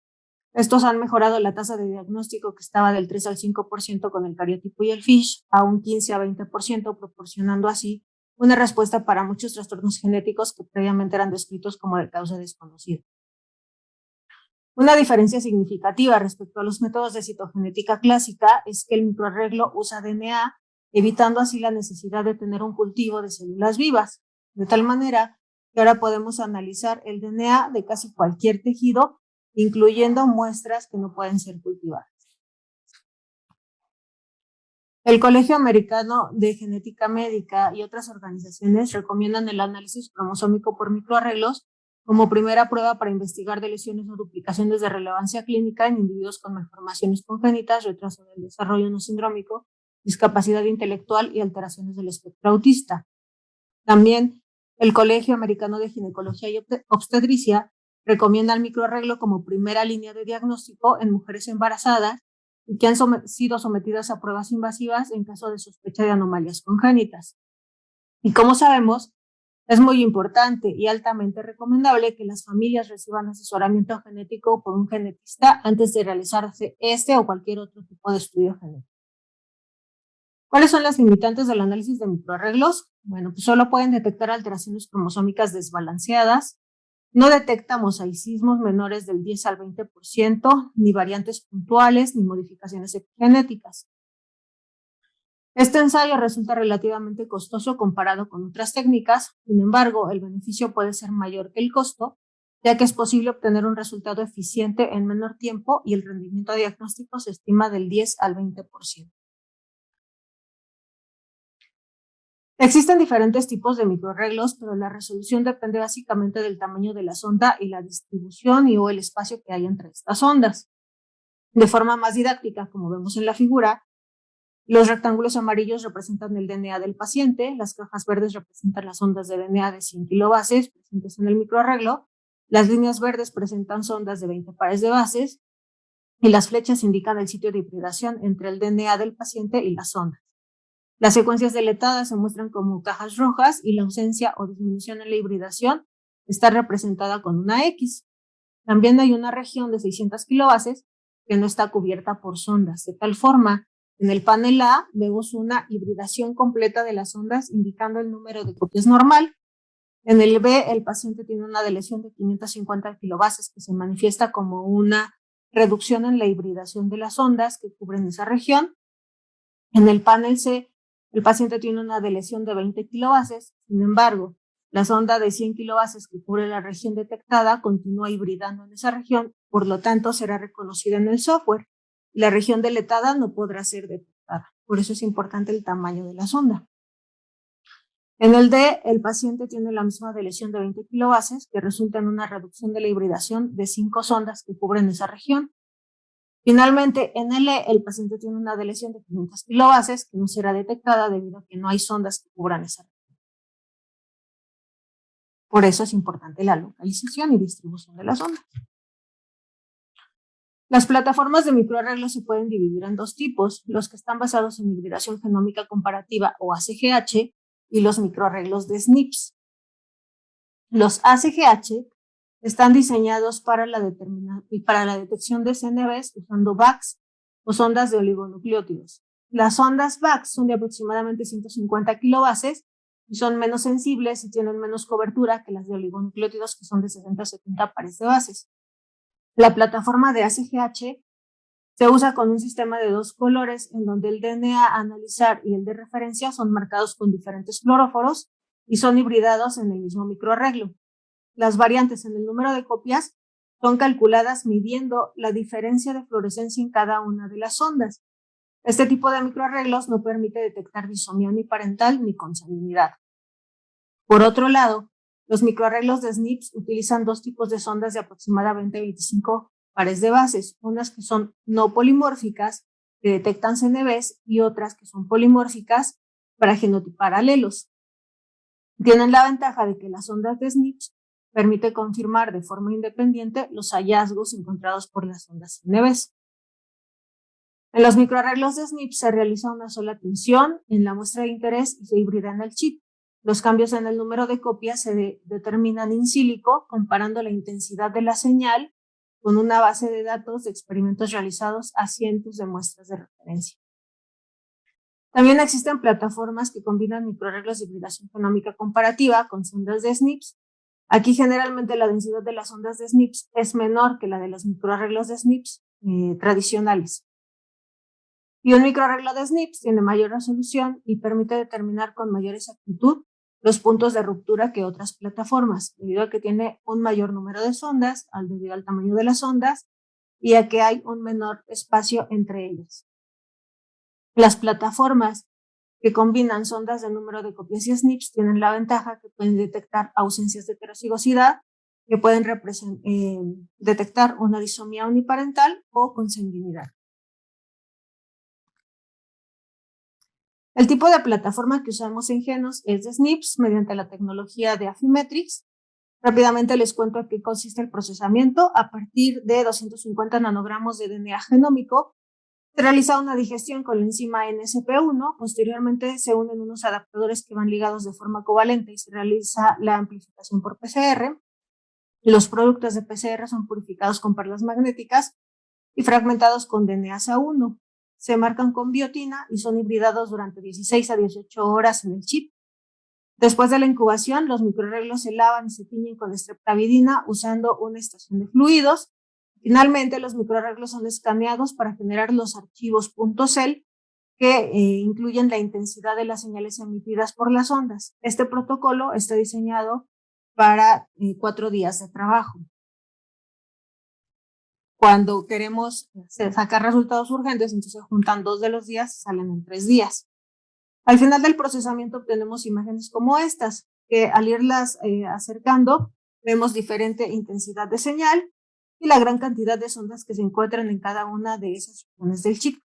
Estos han mejorado la tasa de diagnóstico, que estaba del 3 al 5% con el cariotipo y el FISH a un 15 a 20%, proporcionando así una respuesta para muchos trastornos genéticos que previamente eran descritos como de causa desconocida. Una diferencia significativa respecto a los métodos de citogenética clásica es que el microarreglo usa DNA, evitando así la necesidad de tener un cultivo de células vivas, de tal manera que ahora podemos analizar el DNA de casi cualquier tejido, incluyendo muestras que no pueden ser cultivadas. El Colegio Americano de Genética Médica y otras organizaciones recomiendan el análisis cromosómico por microarreglos como primera prueba para investigar de lesiones o duplicaciones de relevancia clínica en individuos con malformaciones congénitas, retraso del desarrollo no sindrómico, discapacidad intelectual y alteraciones del espectro autista. También el Colegio Americano de Ginecología y Obstetricia recomienda el microarreglo como primera línea de diagnóstico en mujeres embarazadas y que han sido sometidas a pruebas invasivas en caso de sospecha de anomalías congénitas. Y como sabemos, es muy importante y altamente recomendable que las familias reciban asesoramiento genético por un genetista antes de realizarse este o cualquier otro tipo de estudio genético. ¿Cuáles son las limitantes del análisis de microarreglos? Bueno, pues solo pueden detectar alteraciones cromosómicas desbalanceadas, no detecta mosaicismos menores del 10 al 20%, ni variantes puntuales, ni modificaciones epigenéticas. Este ensayo resulta relativamente costoso comparado con otras técnicas. Sin embargo, el beneficio puede ser mayor que el costo, ya que es posible obtener un resultado eficiente en menor tiempo y el rendimiento diagnóstico se estima del 10 al 20%. Existen diferentes tipos de microarreglos, pero la resolución depende básicamente del tamaño de la sonda y la distribución o el espacio que hay entre estas ondas. De forma más didáctica, como vemos en la figura, los rectángulos amarillos representan el DNA del paciente, las cajas verdes representan las ondas de DNA de 100 kilobases presentes en el microarreglo, las líneas verdes presentan sondas de 20 pares de bases y las flechas indican el sitio de hibridación entre el DNA del paciente y las sondas. Las secuencias deletadas se muestran como cajas rojas y la ausencia o disminución en la hibridación está representada con una X. También hay una región de 600 kilobases que no está cubierta por sondas. De tal forma, en el panel A vemos una hibridación completa de las sondas indicando el número de copias normal. En el B, el paciente tiene una deleción de 550 kilobases que se manifiesta como una reducción en la hibridación de las ondas que cubren esa región. En el panel C, el paciente tiene una deleción de 20 kilobases, sin embargo, la sonda de 100 kilobases que cubre la región detectada continúa hibridando en esa región, por lo tanto será reconocida en el software. La región deletada no podrá ser detectada, por eso es importante el tamaño de la sonda. En el D, el paciente tiene la misma deleción de 20 kilobases, que resulta en una reducción de la hibridación de 5 sondas que cubren esa región. Finalmente, en el E, el paciente tiene una deleción de 500 kilobases que no será detectada debido a que no hay sondas que cubran esa región. Por eso es importante la localización y distribución de las ondas. Las plataformas de microarreglos se pueden dividir en dos tipos, los que están basados en hibridación genómica comparativa o ACGH y los microarreglos de SNPs. Los ACGH están diseñados para la detección de CNVs usando VACs o sondas de oligonucleótidos. Las ondas VACs son de aproximadamente 150 kilobases y son menos sensibles y tienen menos cobertura que las de oligonucleótidos, que son de 60 a 70 pares de bases. La plataforma de ACGH Se usa con un sistema de 2 colores en donde el DNA a analizar y el de referencia son marcados con diferentes fluoróforos y son hibridados en el mismo microarreglo. Las variantes en el número de copias son calculadas midiendo la diferencia de fluorescencia en cada una de las ondas. Este tipo de microarreglos no permite detectar disomía uniparental ni consanguinidad. Por otro lado, los microarreglos de SNPs utilizan 2 tipos de sondas de aproximadamente 25 pares de bases, unas que son no polimórficas, que detectan CNVs, y otras que son polimórficas para genotipar alelos. Tienen la ventaja de que las sondas de SNPs permiten confirmar de forma independiente los hallazgos encontrados por las sondas CNVs. En los microarreglos de SNPs se realiza una sola tinción en la muestra de interés y se hibrida en el chip. Los cambios en el número de copias se determinan in silico comparando la intensidad de la señal con una base de datos de experimentos realizados a cientos de muestras de referencia. También existen plataformas que combinan microarreglos de hibridación genómica comparativa con sondas de SNPs. Aquí generalmente la densidad de las ondas de SNPs es menor que la de los microarreglos de SNPs tradicionales. Y un microarreglo de SNPs tiene mayor resolución y permite determinar con mayor exactitud los puntos de ruptura que otras plataformas, debido a que tiene un mayor número de sondas, debido al tamaño de las ondas, y a que hay un menor espacio entre ellas. Las plataformas que combinan sondas de número de copias y SNPs tienen la ventaja que pueden detectar ausencias de heterocigosidad, que pueden detectar una disomía uniparental o consanguinidad. El tipo de plataforma que usamos en Genos es de SNPs mediante la tecnología de Affymetrix. Rápidamente les cuento en qué consiste el procesamiento. A partir de 250 nanogramos de DNA genómico, se realiza una digestión con la enzima NSP1. Posteriormente se unen unos adaptadores que van ligados de forma covalente y se realiza la amplificación por PCR. Los productos de PCR son purificados con perlas magnéticas y fragmentados con DNasa1. Se marcan con biotina y son hibridados durante 16 a 18 horas en el chip. Después de la incubación, los microarreglos se lavan y se tiñen con streptavidina usando una estación de fluidos. Finalmente, los microarreglos son escaneados para generar los archivos .cel que incluyen la intensidad de las señales emitidas por las ondas. Este protocolo está diseñado para 4 días de trabajo. Cuando queremos sacar resultados urgentes, entonces se juntan 2 de los días y salen en 3 días. Al final del procesamiento obtenemos imágenes como estas, que al irlas acercando, vemos diferente intensidad de señal y la gran cantidad de sondas que se encuentran en cada una de esas regiones del chip.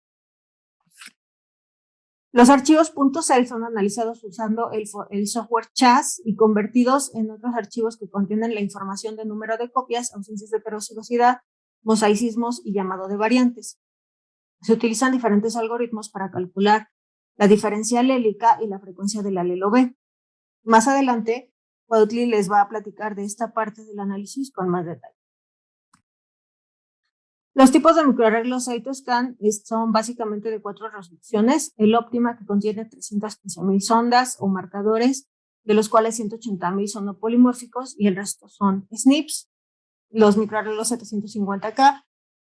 Los archivos .cel son analizados usando el software CHASS y convertidos en otros archivos que contienen la información de número de copias, ausencias de heterocigosidad, mosaicismos y llamado de variantes. Se utilizan diferentes algoritmos para calcular la diferencia alélica y la frecuencia del alelo B. Más adelante, Cuautli les va a platicar de esta parte del análisis con más detalle. Los tipos de microarreglos cytoscan son básicamente de 4 resoluciones. El óptima, que contiene 315,000 sondas o marcadores, de los cuales 180,000 son no polimórficos y el resto son SNPs. Los microarreglos 750K,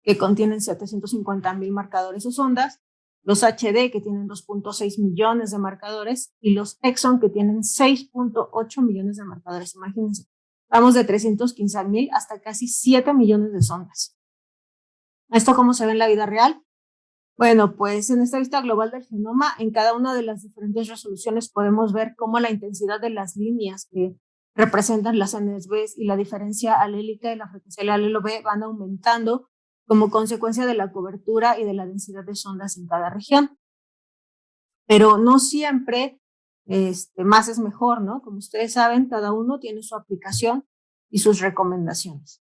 que contienen 750,000 marcadores o sondas, los HD, que tienen 2.6 millones de marcadores, y los Exon, que tienen 6.8 millones de marcadores. Imagínense, vamos de 315,000 hasta casi 7 millones de sondas. ¿Esto cómo se ve en la vida real? Bueno, pues en esta vista global del genoma, en cada una de las diferentes resoluciones podemos ver cómo la intensidad de las líneas que representan las NSBs y la diferencia alélica y la frecuencia del alelo B van aumentando como consecuencia de la cobertura y de la densidad de sondas en cada región. Pero no siempre más es mejor, ¿no? Como ustedes saben, cada uno tiene su aplicación y sus recomendaciones.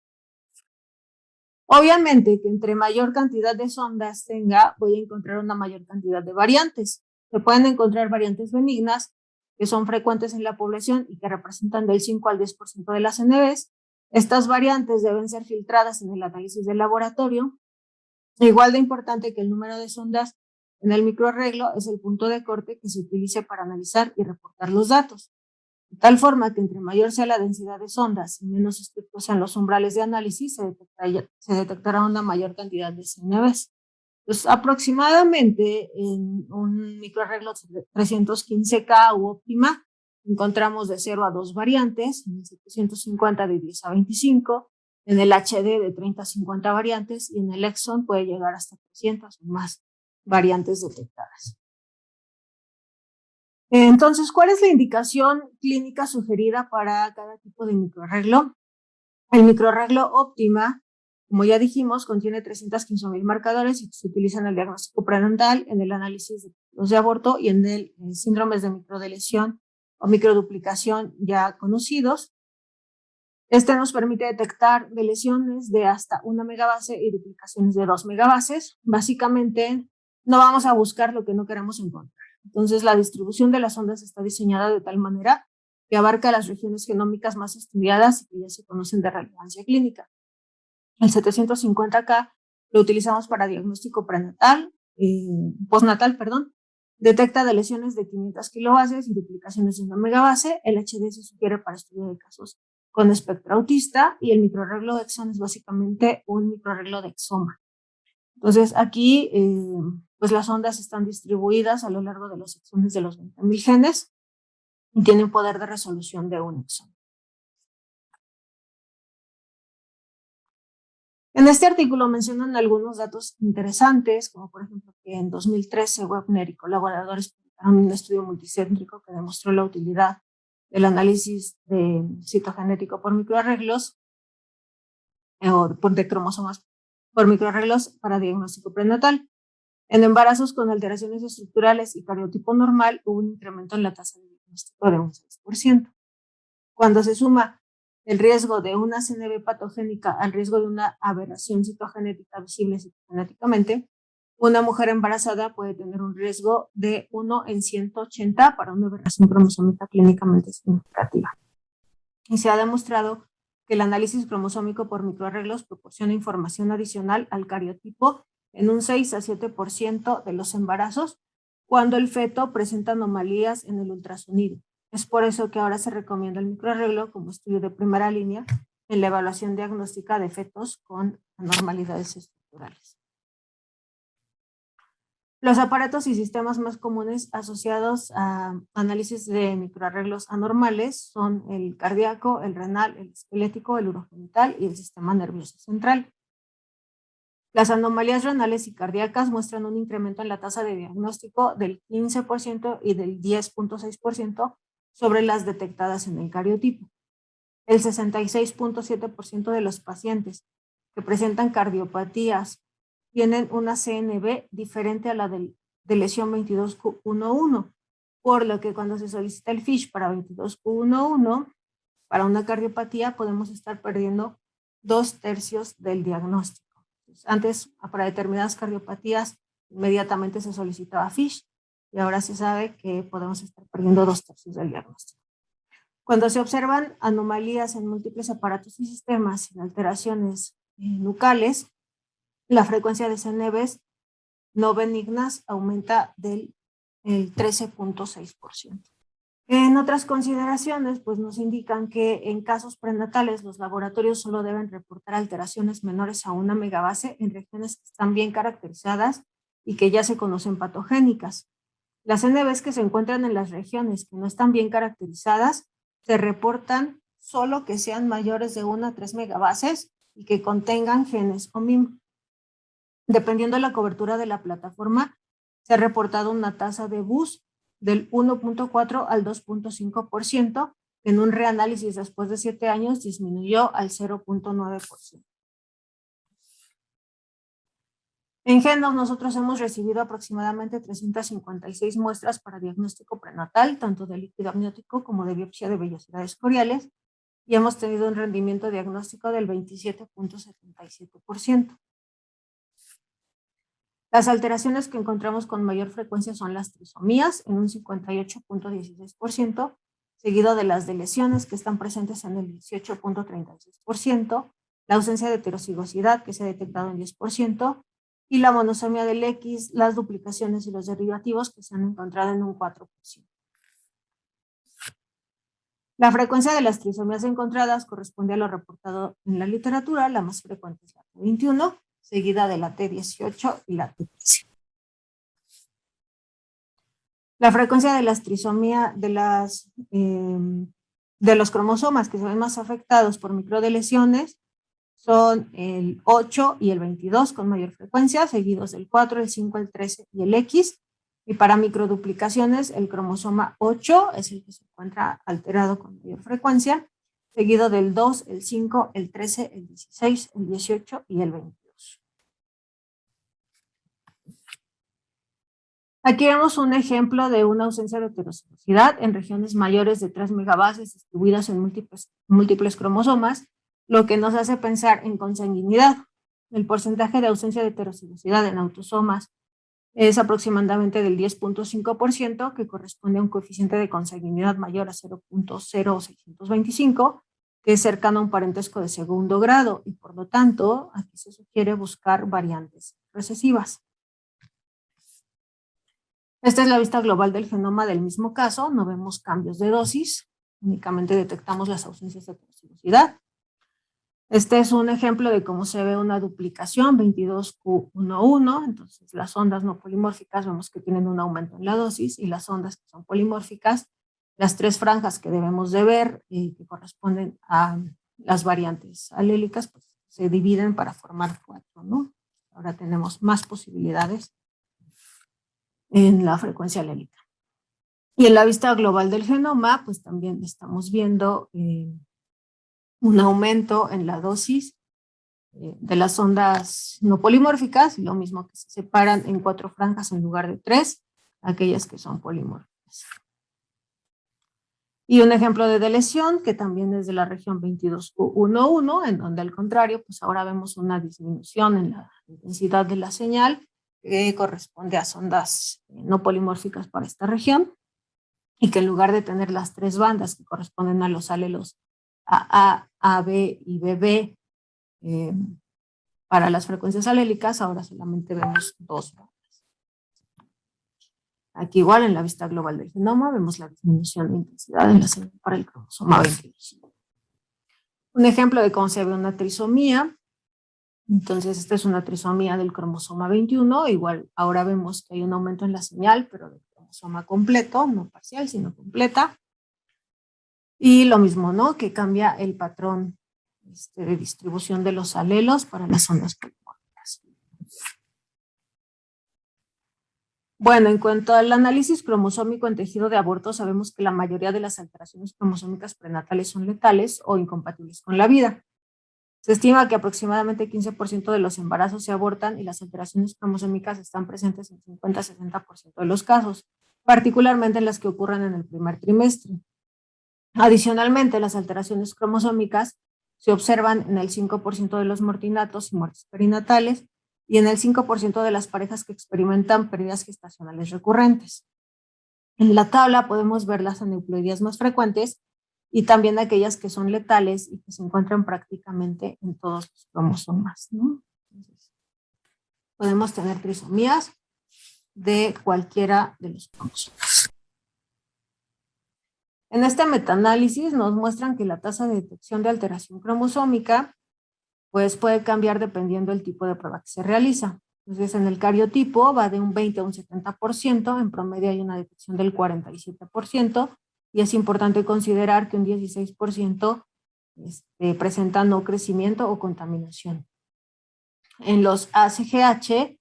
Obviamente que entre mayor cantidad de sondas tenga, voy a encontrar una mayor cantidad de variantes. Se pueden encontrar variantes benignas que son frecuentes en la población y que representan del 5 al 10% de las NBs. Estas variantes deben ser filtradas en el análisis del laboratorio. Igual de importante que el número de sondas en el microarreglo es el punto de corte que se utilice para analizar y reportar los datos. De tal forma que entre mayor sea la densidad de sondas y menos estrictos sean los umbrales de análisis, se detectará una mayor cantidad de CNVs. Pues aproximadamente en un microarreglo 315K u óptima encontramos de 0 a 2 variantes, en el 750 de 10 a 25, en el HD de 30 a 50 variantes y en el Exxon puede llegar hasta 300 o más variantes detectadas. Entonces, ¿cuál es la indicación clínica sugerida para cada tipo de microarreglo? El microarreglo óptima, como ya dijimos, contiene 315,000 marcadores y se utiliza en el diagnóstico prenatal, en el análisis de los de aborto y en el síndromes de microdeleción o microduplicación ya conocidos. Este nos permite detectar deleciones de hasta 1 megabase y duplicaciones de 2 megabases. Básicamente, no vamos a buscar lo que no queremos encontrar. Entonces, la distribución de las ondas está diseñada de tal manera que abarca las regiones genómicas más estudiadas y que ya se conocen de relevancia clínica. El 750K lo utilizamos para diagnóstico prenatal, postnatal, detecta de lesiones de 500 kilobases y duplicaciones de 1 megabase. El HD se sugiere para estudio de casos con espectro autista y el microarreglo de Exxon es básicamente un microarreglo de exoma. Entonces aquí pues las ondas están distribuidas a lo largo de los exones de los 20,000 genes y tienen poder de resolución de un exón. En este artículo mencionan algunos datos interesantes, como por ejemplo que en 2013 Webner y colaboradores publicaron un estudio multicéntrico que demostró la utilidad del análisis de citogenético por microarreglos o de cromosomas por microarreglos para diagnóstico prenatal. En embarazos con alteraciones estructurales y cariotipo normal hubo un incremento en la tasa de diagnóstico de un 6%. Cuando se suma el riesgo de una CNV patogénica al riesgo de una aberración citogenética visible citogenéticamente, una mujer embarazada puede tener un riesgo de 1 en 180 para una aberración cromosómica clínicamente significativa. Y se ha demostrado que el análisis cromosómico por microarreglos proporciona información adicional al cariotipo en un 6 a 7% de los embarazos cuando el feto presenta anomalías en el ultrasonido. Es por eso que ahora se recomienda el microarreglo como estudio de primera línea en la evaluación diagnóstica de fetos con anormalidades estructurales. Los aparatos y sistemas más comunes asociados a análisis de microarreglos anormales son el cardíaco, el renal, el esquelético, el urogenital y el sistema nervioso central. Las anomalías renales y cardíacas muestran un incremento en la tasa de diagnóstico del 15% y del 10.6% sobre las detectadas en el cariotipo. El 66.7% de los pacientes que presentan cardiopatías tienen una CNV diferente a la de lesión 22q11, por lo que cuando se solicita el FISH para 22q11, para una cardiopatía podemos estar perdiendo 2/3 del diagnóstico. Antes, para determinadas cardiopatías, inmediatamente se solicitaba FISH y ahora se sabe que podemos estar perdiendo 2/3 del diagnóstico. Cuando se observan anomalías en múltiples aparatos y sistemas y alteraciones nucales, la frecuencia de CNVs no benignas aumenta del 13.6%. En otras consideraciones, pues nos indican que en casos prenatales los laboratorios solo deben reportar alteraciones menores a 1 megabase en regiones que están bien caracterizadas y que ya se conocen patogénicas. Las CNVs que se encuentran en las regiones que no están bien caracterizadas se reportan solo que sean mayores de 1 a 3 megabases y que contengan genes OMIM. Dependiendo de la cobertura de la plataforma, se ha reportado una tasa de BUS del 1.4 al 2.5%, en un reanálisis después de 7 años disminuyó al 0.9%. En Genos nosotros hemos recibido aproximadamente 356 muestras para diagnóstico prenatal, tanto de líquido amniótico como de biopsia de vellosidades coriales, y hemos tenido un rendimiento diagnóstico del 27.77%. Las alteraciones que encontramos con mayor frecuencia son las trisomías en un 58.16%, seguido de las deleciones que están presentes en el 18.36%, la ausencia de heterocigosidad que se ha detectado en 10%, y la monosomia del X, las duplicaciones y los derivativos que se han encontrado en un 4%. La frecuencia de las trisomías encontradas corresponde a lo reportado en la literatura, la más frecuente es la 21, seguida de la T18 y la T15. La frecuencia de las trisomías de los cromosomas que se ven más afectados por microdeleciones son el 8 y el 22 con mayor frecuencia, seguidos del 4, el 5, el 13 y el X. Y para microduplicaciones, el cromosoma 8 es el que se encuentra alterado con mayor frecuencia, seguido del 2, el 5, el 13, el 16, el 18 y el 22. Aquí vemos un ejemplo de una ausencia de heterocigosidad en regiones mayores de 3 megabases distribuidas en múltiples cromosomas, lo que nos hace pensar en consanguinidad. El porcentaje de ausencia de heterocigosidad en autosomas es aproximadamente del 10.5%, que corresponde a un coeficiente de consanguinidad mayor a 0.0625, que es cercano a un parentesco de segundo grado, y por lo tanto, aquí se sugiere buscar variantes recesivas. Esta es la vista global del genoma del mismo caso, no vemos cambios de dosis, únicamente detectamos las ausencias de heterocigosidad. Este es un ejemplo de cómo se ve una duplicación 22q11, entonces las ondas no polimórficas vemos que tienen un aumento en la dosis, y las ondas que son polimórficas, las 3 franjas que debemos de ver que corresponden a las variantes alélicas, pues se dividen para formar 4, ¿no? Ahora tenemos más posibilidades en la frecuencia alélica. Y en la vista global del genoma, pues también estamos viendo un aumento en la dosis de las ondas no polimórficas, lo mismo que se separan en 4 franjas en lugar de 3, aquellas que son polimórficas. Y un ejemplo de deleción que también es de la región 22q11, en donde al contrario, pues ahora vemos una disminución en la intensidad de la señal, que corresponde a ondas no polimórficas para esta región, y que en lugar de tener las 3 bandas que corresponden a los alelos AA, AB y BB para las frecuencias alélicas, ahora solamente vemos 2 bandas. Aquí igual en la vista global del genoma vemos la disminución de intensidad en la señal para el cromosoma 22. Un ejemplo de cómo se ve una trisomía. Entonces, esta es una trisomía del cromosoma 21, igual ahora vemos que hay un aumento en la señal, pero del cromosoma completo, no parcial, sino completa. Y lo mismo, ¿no? Que cambia el patrón de distribución de los alelos para las ondas polimórficas. Bueno, en cuanto al análisis cromosómico en tejido de aborto, sabemos que la mayoría de las alteraciones cromosómicas prenatales son letales o incompatibles con la vida. Se estima que aproximadamente 15% de los embarazos se abortan y las alteraciones cromosómicas están presentes en 50-60% de los casos, particularmente en las que ocurren en el primer trimestre. Adicionalmente, las alteraciones cromosómicas se observan en el 5% de los mortinatos y muertes perinatales y en el 5% de las parejas que experimentan pérdidas gestacionales recurrentes. En la tabla podemos ver las aneuploidías más frecuentes y también aquellas que son letales y que se encuentran prácticamente en todos los cromosomas, ¿no? Entonces, podemos tener trisomías de cualquiera de los cromosomas. En este metaanálisis nos muestran que la tasa de detección de alteración cromosómica pues puede cambiar dependiendo del tipo de prueba que se realiza. Entonces, en el cariotipo va de un 20 a un 70%, en promedio hay una detección del 47%, y es importante considerar que un 16% presenta no crecimiento o contaminación. En los ACGH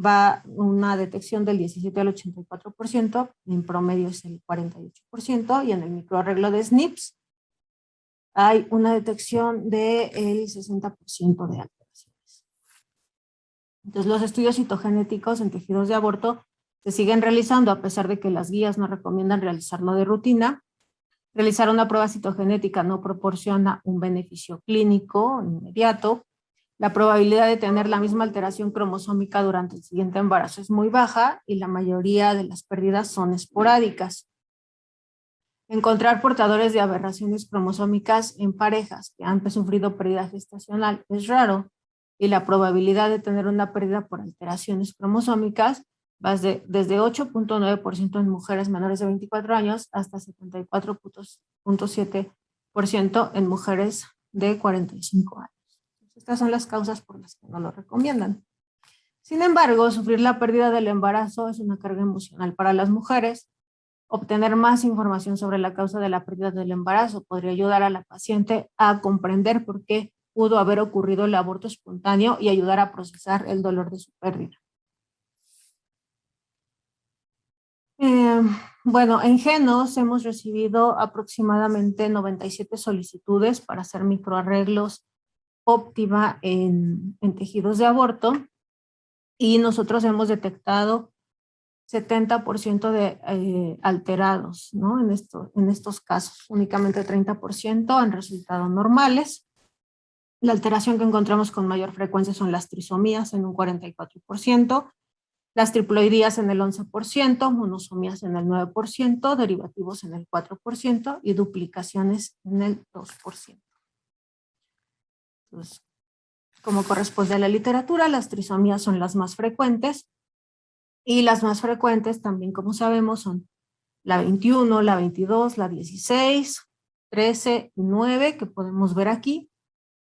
va una detección del 17 al 84%, en promedio es el 48%, y en el microarreglo de SNPs hay una detección del 60% de alteraciones. Entonces, los estudios citogenéticos en tejidos de aborto se siguen realizando a pesar de que las guías no recomiendan realizarlo de rutina. Realizar una prueba citogenética no proporciona un beneficio clínico inmediato. La probabilidad de tener la misma alteración cromosómica durante el siguiente embarazo es muy baja y la mayoría de las pérdidas son esporádicas. Encontrar portadores de aberraciones cromosómicas en parejas que han sufrido pérdida gestacional es raro y la probabilidad de tener una pérdida por alteraciones cromosómicas va desde 8.9% en mujeres menores de 24 años hasta 74.7% en mujeres de 45 años. Estas son las causas por las que no lo recomiendan. Sin embargo, sufrir la pérdida del embarazo es una carga emocional para las mujeres. Obtener más información sobre la causa de la pérdida del embarazo podría ayudar a la paciente a comprender por qué pudo haber ocurrido el aborto espontáneo y ayudar a procesar el dolor de su pérdida. Bueno, en Genos hemos recibido aproximadamente 97 solicitudes para hacer microarreglos óptima en tejidos de aborto y nosotros hemos detectado 70% de alterados, ¿no? En estos casos, únicamente 30% han resultado normales. La alteración que encontramos con mayor frecuencia son las trisomías en un 44%, las triploidías en el 11%, monosomías en el 9%, derivativos en el 4% y duplicaciones en el 2%. Entonces, como corresponde a la literatura, las trisomías son las más frecuentes y las más frecuentes también, como sabemos, son la 21, la 22, la 16, 13 y 9 que podemos ver aquí.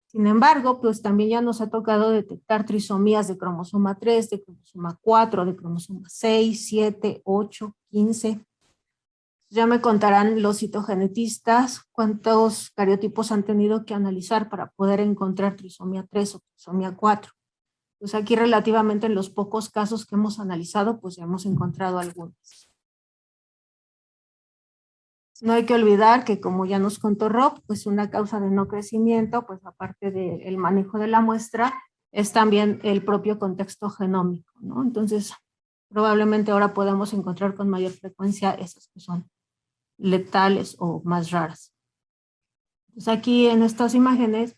Sin embargo, pues también ya nos ha tocado detectar trisomías de cromosoma 3, de cromosoma 4, de cromosoma 6, 7, 8, 15. Ya me contarán los citogenetistas cuántos cariotipos han tenido que analizar para poder encontrar trisomía 3 o trisomía 4. Pues aquí relativamente en los pocos casos que hemos analizado, pues ya hemos encontrado algunos. No hay que olvidar que, como ya nos contó Rob, pues una causa de no crecimiento, pues aparte del manejo de la muestra, es también el propio contexto genómico, ¿no? Entonces, probablemente ahora podamos encontrar con mayor frecuencia esas que son letales o más raras. Pues aquí en estas imágenes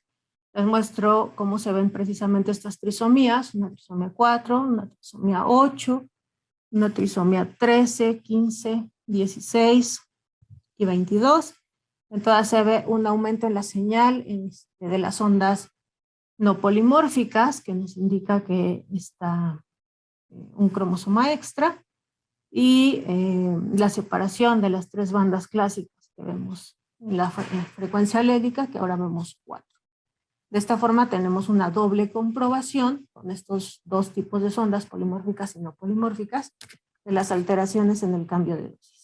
les muestro cómo se ven precisamente estas trisomías, una trisomía 4, una trisomía 8, una trisomía 13, 15, 16, y 22. En todas se ve un aumento en la señal de las ondas no polimórficas, que nos indica que está un cromosoma extra, y la separación de las 3 bandas clásicas que vemos en la frecuencia alélica, que ahora vemos 4. De esta forma tenemos una doble comprobación con estos 2 tipos de ondas polimórficas y no polimórficas de las alteraciones en el cambio de dosis.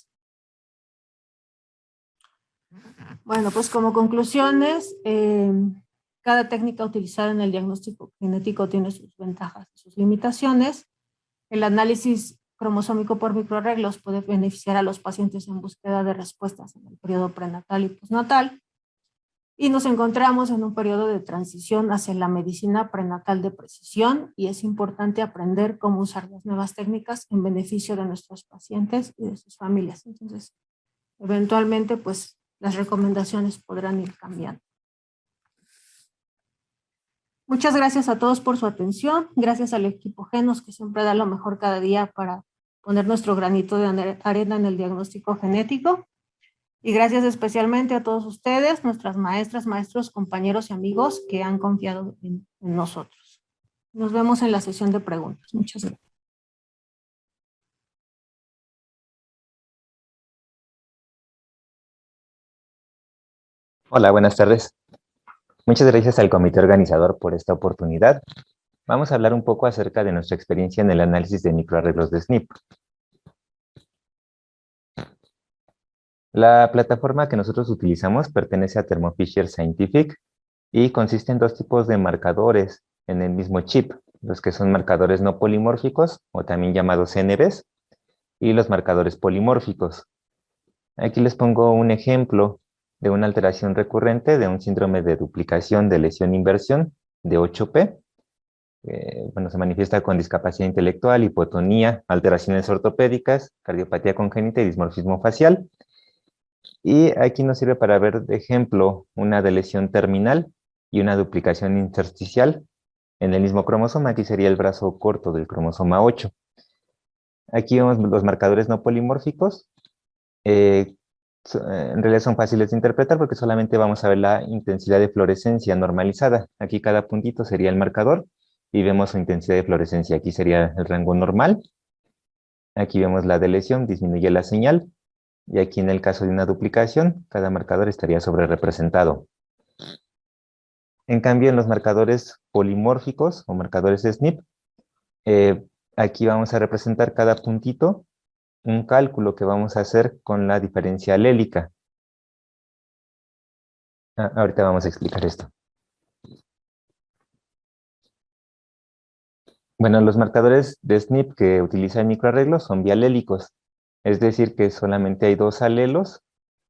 Bueno, pues como conclusiones, cada técnica utilizada en el diagnóstico genético tiene sus ventajas y sus limitaciones. El análisis cromosómico por microarreglos puede beneficiar a los pacientes en búsqueda de respuestas en el periodo prenatal y postnatal. Y nos encontramos en un periodo de transición hacia la medicina prenatal de precisión y es importante aprender cómo usar las nuevas técnicas en beneficio de nuestros pacientes y de sus familias. Entonces, eventualmente, pues, las recomendaciones podrán ir cambiando. Muchas gracias a todos por su atención. Gracias al equipo Genos, que siempre da lo mejor cada día para poner nuestro granito de arena en el diagnóstico genético. Y gracias especialmente a todos ustedes, nuestras maestras, maestros, compañeros y amigos que han confiado en nosotros. Nos vemos en la sesión de preguntas. Muchas gracias. Hola, buenas tardes. Muchas gracias al comité organizador por esta oportunidad. Vamos a hablar un poco acerca de nuestra experiencia en el análisis de microarreglos de SNP. La plataforma que nosotros utilizamos pertenece a Thermo Fisher Scientific y consiste en 2 tipos de marcadores en el mismo chip, los que son marcadores no polimórficos o también llamados NBs y los marcadores polimórficos. Aquí les pongo un ejemplo de una alteración recurrente de un síndrome de duplicación de lesión-inversión de 8P. Bueno, se manifiesta con discapacidad intelectual, hipotonía, alteraciones ortopédicas, cardiopatía congénita y dismorfismo facial. Y aquí nos sirve para ver de ejemplo una de lesión terminal y una duplicación intersticial en el mismo cromosoma. Aquí sería el brazo corto del cromosoma 8. Aquí vemos los marcadores no polimórficos. En realidad son fáciles de interpretar porque solamente vamos a ver la intensidad de fluorescencia normalizada. Aquí cada puntito sería el marcador y vemos su intensidad de fluorescencia. Aquí sería el rango normal. Aquí vemos la de lesión, disminuye la señal. Y aquí en el caso de una duplicación, cada marcador estaría sobre representado. En cambio, en los marcadores polimórficos o marcadores SNP, aquí vamos a representar cada puntito un cálculo que vamos a hacer con la diferencia alélica. Ahorita vamos a explicar esto. Bueno, los marcadores de SNP que utiliza el microarreglo son bialélicos, es decir, que solamente hay dos alelos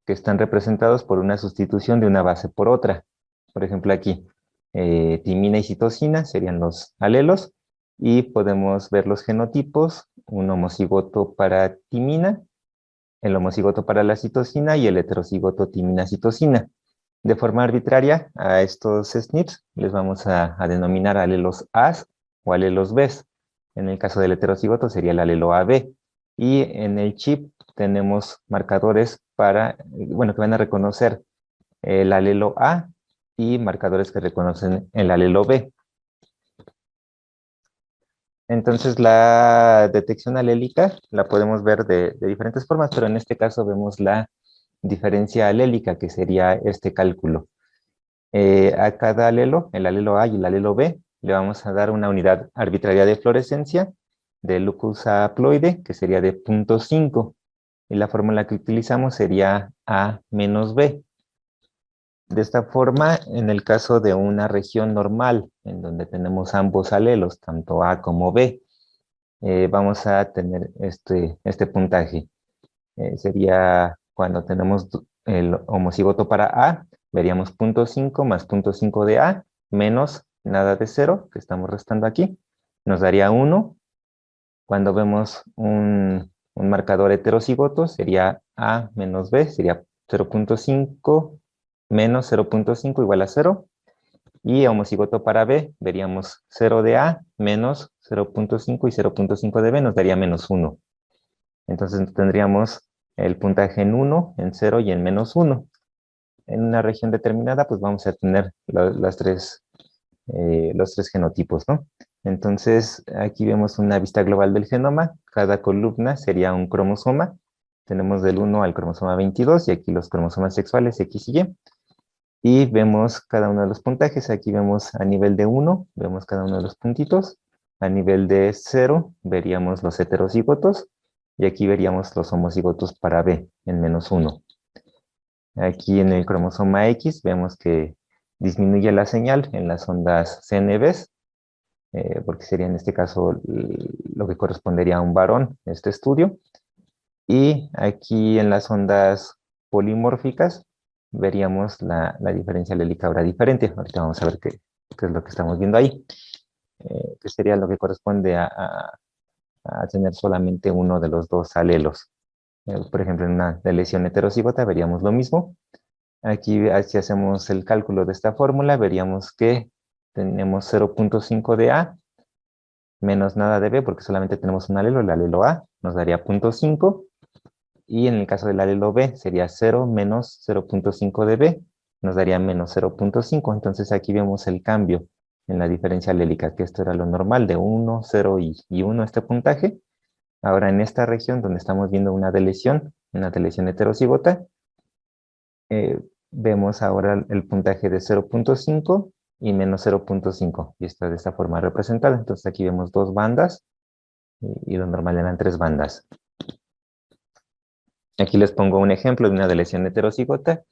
que están representados por una sustitución de una base por otra. Por ejemplo, aquí, timina y citosina serían los alelos, y podemos ver los genotipos, un homocigoto para timina, el homocigoto para la citosina y el heterocigoto timina-citosina. De forma arbitraria, a estos SNPs les vamos a denominar alelos As o alelos Bs. En el caso del heterocigoto sería el alelo AB. Y en el chip tenemos marcadores para, bueno, que van a reconocer el alelo A y marcadores que reconocen el alelo B. Entonces la detección alélica la podemos ver de diferentes formas, pero en este caso vemos la diferencia alélica, que sería este cálculo. A cada alelo, el alelo A y el alelo B, le vamos a dar una unidad arbitraria de fluorescencia de locus haploide, que sería de 0.5, y la fórmula que utilizamos sería A menos B. De esta forma, en el caso de una región normal, en donde tenemos ambos alelos, tanto A como B, vamos a tener este puntaje. Sería cuando tenemos el homocigoto para A, veríamos 0.5 más 0.5 de A, menos nada de 0, que estamos restando aquí, nos daría 1. Cuando vemos un marcador heterocigoto, sería A menos B, sería 0.5 menos 0.5 igual a 0. Y homocigoto para B, veríamos 0 de A menos 0.5 y 0.5 de B nos daría menos 1. Entonces tendríamos el puntaje en 1, en 0 y en menos 1. En una región determinada, pues vamos a tener los tres genotipos, ¿no? Entonces, aquí vemos una vista global del genoma. Cada columna sería un cromosoma. Tenemos del 1 al cromosoma 22, y aquí los cromosomas sexuales X y Y. Y vemos cada uno de los puntajes. Aquí vemos a nivel de 1, vemos cada uno de los puntitos. A nivel de 0, veríamos los heterocigotos. Y aquí veríamos los homocigotos para B, en menos 1. Aquí en el cromosoma X vemos que disminuye la señal en las ondas CNVs, porque sería en este caso lo que correspondería a un varón en este estudio. Y aquí en las ondas polimórficas veríamos la diferencia alélica ahora diferente. Ahorita vamos a ver qué es lo que estamos viendo ahí, que sería lo que corresponde a tener solamente uno de los dos alelos. Por ejemplo, en una lesión heterocigota veríamos lo mismo. Aquí, si hacemos el cálculo de esta fórmula, veríamos que tenemos 0.5 de A menos nada de B, porque solamente tenemos un alelo, el alelo A, nos daría 0.5. Y en el caso del alelo B, sería 0 menos 0.5 de B, nos daría menos 0.5. Entonces aquí vemos el cambio en la diferencia alélica, que esto era lo normal, de 1, 0 y 1 este puntaje. Ahora en esta región donde estamos viendo una deleción heterocigota, vemos ahora el puntaje de 0.5 y menos 0.5, y está de esta forma representada. Entonces aquí vemos dos bandas, y lo normal eran tres bandas. Aquí les pongo un ejemplo de una deleción heterocigota.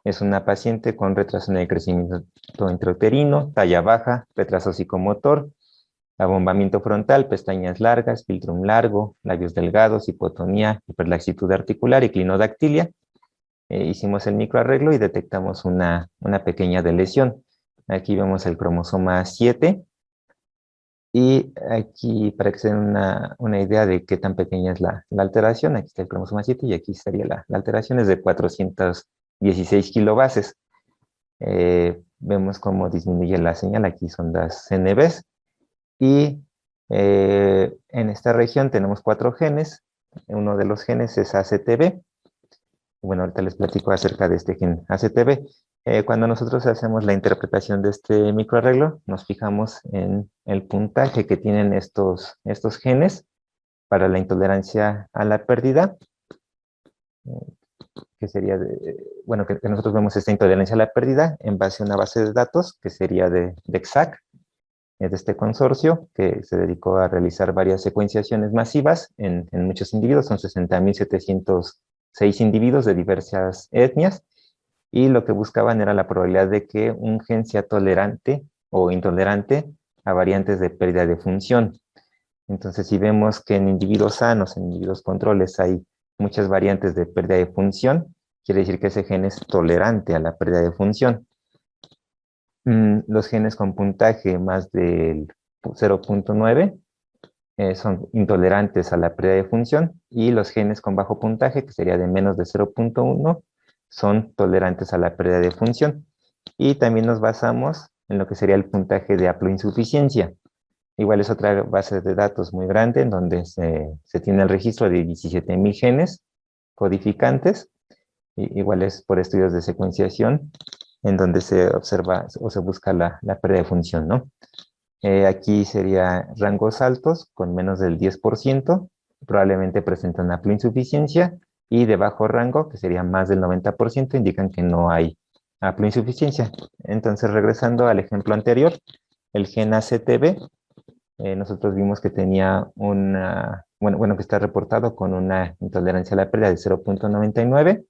Es una paciente con retraso en el crecimiento intrauterino, talla baja, retraso psicomotor, abombamiento frontal, pestañas largas, filtrum largo, labios delgados, hipotonía, hiperlaxitud articular y clinodactilia. Hicimos el microarreglo y detectamos una pequeña deleción. Aquí vemos el cromosoma 7. Y aquí, para que se den una idea de qué tan pequeña es la alteración, aquí está el cromosoma 7 y aquí estaría la alteración, es de 416 kilobases. Vemos cómo disminuye la señal, aquí son las CNVs. Y en esta región tenemos 4 genes. Uno de los genes es ACTB. Bueno, ahorita les platico acerca de este gen ACTB. Cuando nosotros hacemos la interpretación de este microarreglo, nos fijamos en el puntaje que tienen estos genes para la intolerancia a la pérdida, que sería bueno, que nosotros vemos esta intolerancia a la pérdida en base a una base de datos que sería de EXAC, de este consorcio, que se dedicó a realizar varias secuenciaciones masivas en muchos individuos, son 60.706 individuos de diversas etnias, y lo que buscaban era la probabilidad de que un gen sea tolerante o intolerante a variantes de pérdida de función. Entonces, si vemos que en individuos sanos, en individuos controles, hay muchas variantes de pérdida de función, quiere decir que ese gen es tolerante a la pérdida de función. Los genes con puntaje más del 0.9 son intolerantes a la pérdida de función, y los genes con bajo puntaje, que sería de menos de 0.1, son tolerantes a la pérdida de función. Y también nos basamos en lo que sería el puntaje de haploinsuficiencia. Igual es otra base de datos muy grande, en donde se tiene el registro de 17.000 genes codificantes. Igual es por estudios de secuenciación, en donde se observa o se busca la pérdida de función, ¿no? Aquí sería rangos altos, con menos del 10%, probablemente presentan haploinsuficiencia, y de bajo rango, que sería más del 90%, indican que no hay haploinsuficiencia. Entonces, regresando al ejemplo anterior, el gen ACTB, nosotros vimos que tenía una, bueno, que está reportado con una intolerancia a la pérdida de 0.99,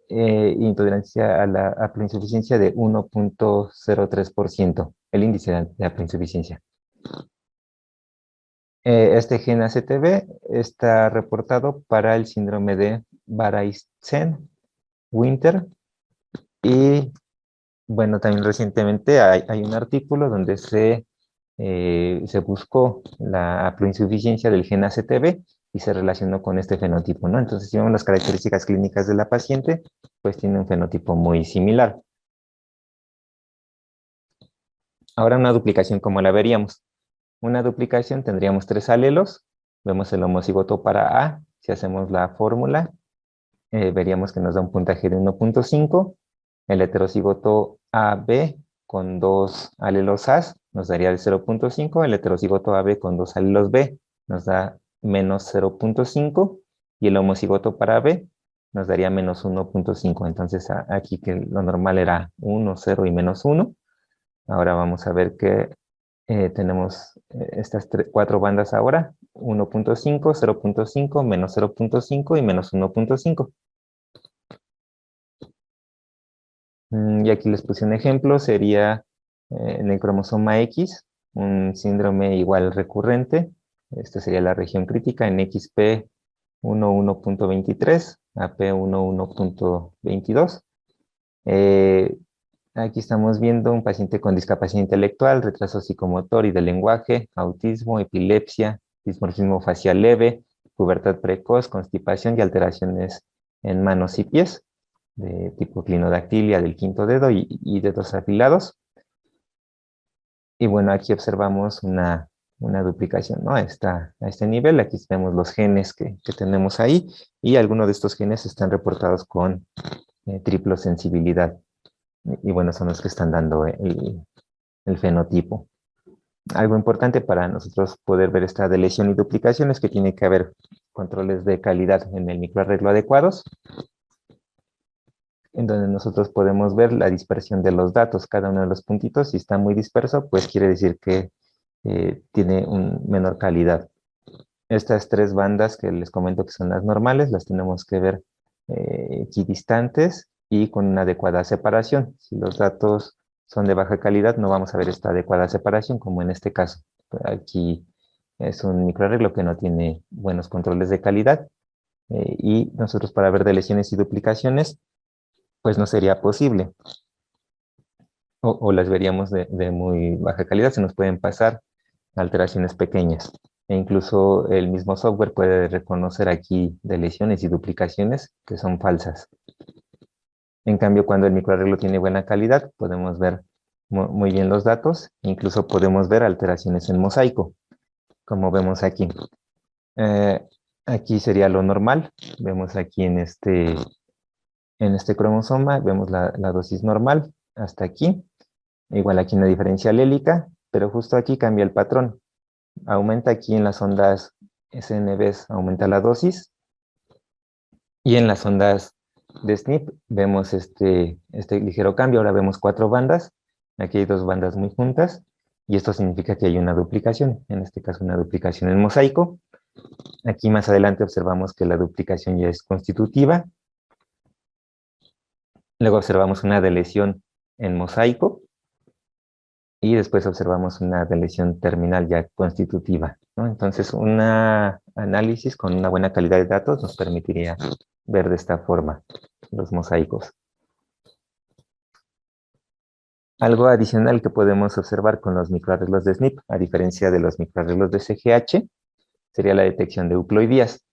intolerancia a la haploinsuficiencia de 1.03%, el índice de haploinsuficiencia. Este gen ACTB está reportado para el síndrome de Bahrain-Winter, y bueno, también recientemente hay un artículo donde se buscó la haploinsuficiencia del gen ACTB y se relacionó con este fenotipo, ¿no? Entonces, si vemos las características clínicas de la paciente, pues tiene un fenotipo muy similar. Ahora, una duplicación, ¿cómo la veríamos? Una duplicación tendríamos 3 alelos, vemos el homocigoto para A, si hacemos la fórmula, veríamos que nos da un puntaje de 1.5, el heterocigoto AB con 2 alelos A nos daría el 0.5, el heterocigoto AB con 2 alelos B nos da menos 0.5, y el homocigoto para B nos daría menos 1.5. Entonces, aquí que lo normal era 1, 0 y menos 1. Ahora vamos a ver que tenemos estas 4 bandas ahora, 1.5, 0.5, menos 0.5 y menos 1.5. Y aquí les puse un ejemplo, sería en el cromosoma X, un síndrome igual recurrente. Esta sería la región crítica en XP 11.23, AP 11.22. Aquí estamos viendo un paciente con discapacidad intelectual, retraso psicomotor y del lenguaje, autismo, epilepsia, dismorfismo facial leve, pubertad precoz, constipación y alteraciones en manos y pies, de tipo clinodactilia del quinto dedo y dedos afilados. Y bueno, aquí observamos una duplicación, ¿no? A este nivel. Aquí tenemos los genes que tenemos ahí, y algunos de estos genes están reportados con triplo sensibilidad. Y bueno, son los que están dando el fenotipo. Algo importante para nosotros poder ver esta deleción y duplicación es que tiene que haber controles de calidad en el microarreglo adecuados, en donde nosotros podemos ver la dispersión de los datos, cada uno de los puntitos. Si está muy disperso, pues quiere decir que tiene una menor calidad. Estas 3 bandas que les comento que son las normales, las tenemos que ver equidistantes y con una adecuada separación. Si los datos son de baja calidad, no vamos a ver esta adecuada separación, como en este caso. Aquí es un microarreglo que no tiene buenos controles de calidad, y nosotros para ver deleciones y duplicaciones, pues no sería posible. O las veríamos de muy baja calidad, se nos pueden pasar alteraciones pequeñas. E incluso el mismo software puede reconocer aquí deleciones y duplicaciones que son falsas. En cambio, cuando el microarreglo tiene buena calidad, podemos ver muy bien los datos, incluso podemos ver alteraciones en mosaico, como vemos aquí. Aquí sería lo normal, vemos aquí en este cromosoma, vemos la dosis normal hasta aquí, igual aquí una diferencia alélica, pero justo aquí cambia el patrón. Aumenta aquí en las ondas SNBs, aumenta la dosis, y en las ondas de SNP, vemos este ligero cambio. Ahora vemos 4 bandas. Aquí hay 2 bandas muy juntas. Y esto significa que hay una duplicación. En este caso, una duplicación en mosaico. Aquí más adelante observamos que la duplicación ya es constitutiva. Luego observamos una deleción en mosaico. Y después observamos una deleción terminal ya constitutiva, ¿no? Entonces, un análisis con una buena calidad de datos nos permitiría ver de esta forma los mosaicos. Algo adicional que podemos observar con los microarreglos de SNP, a diferencia de los microarreglos de CGH, sería la detección de euploidías.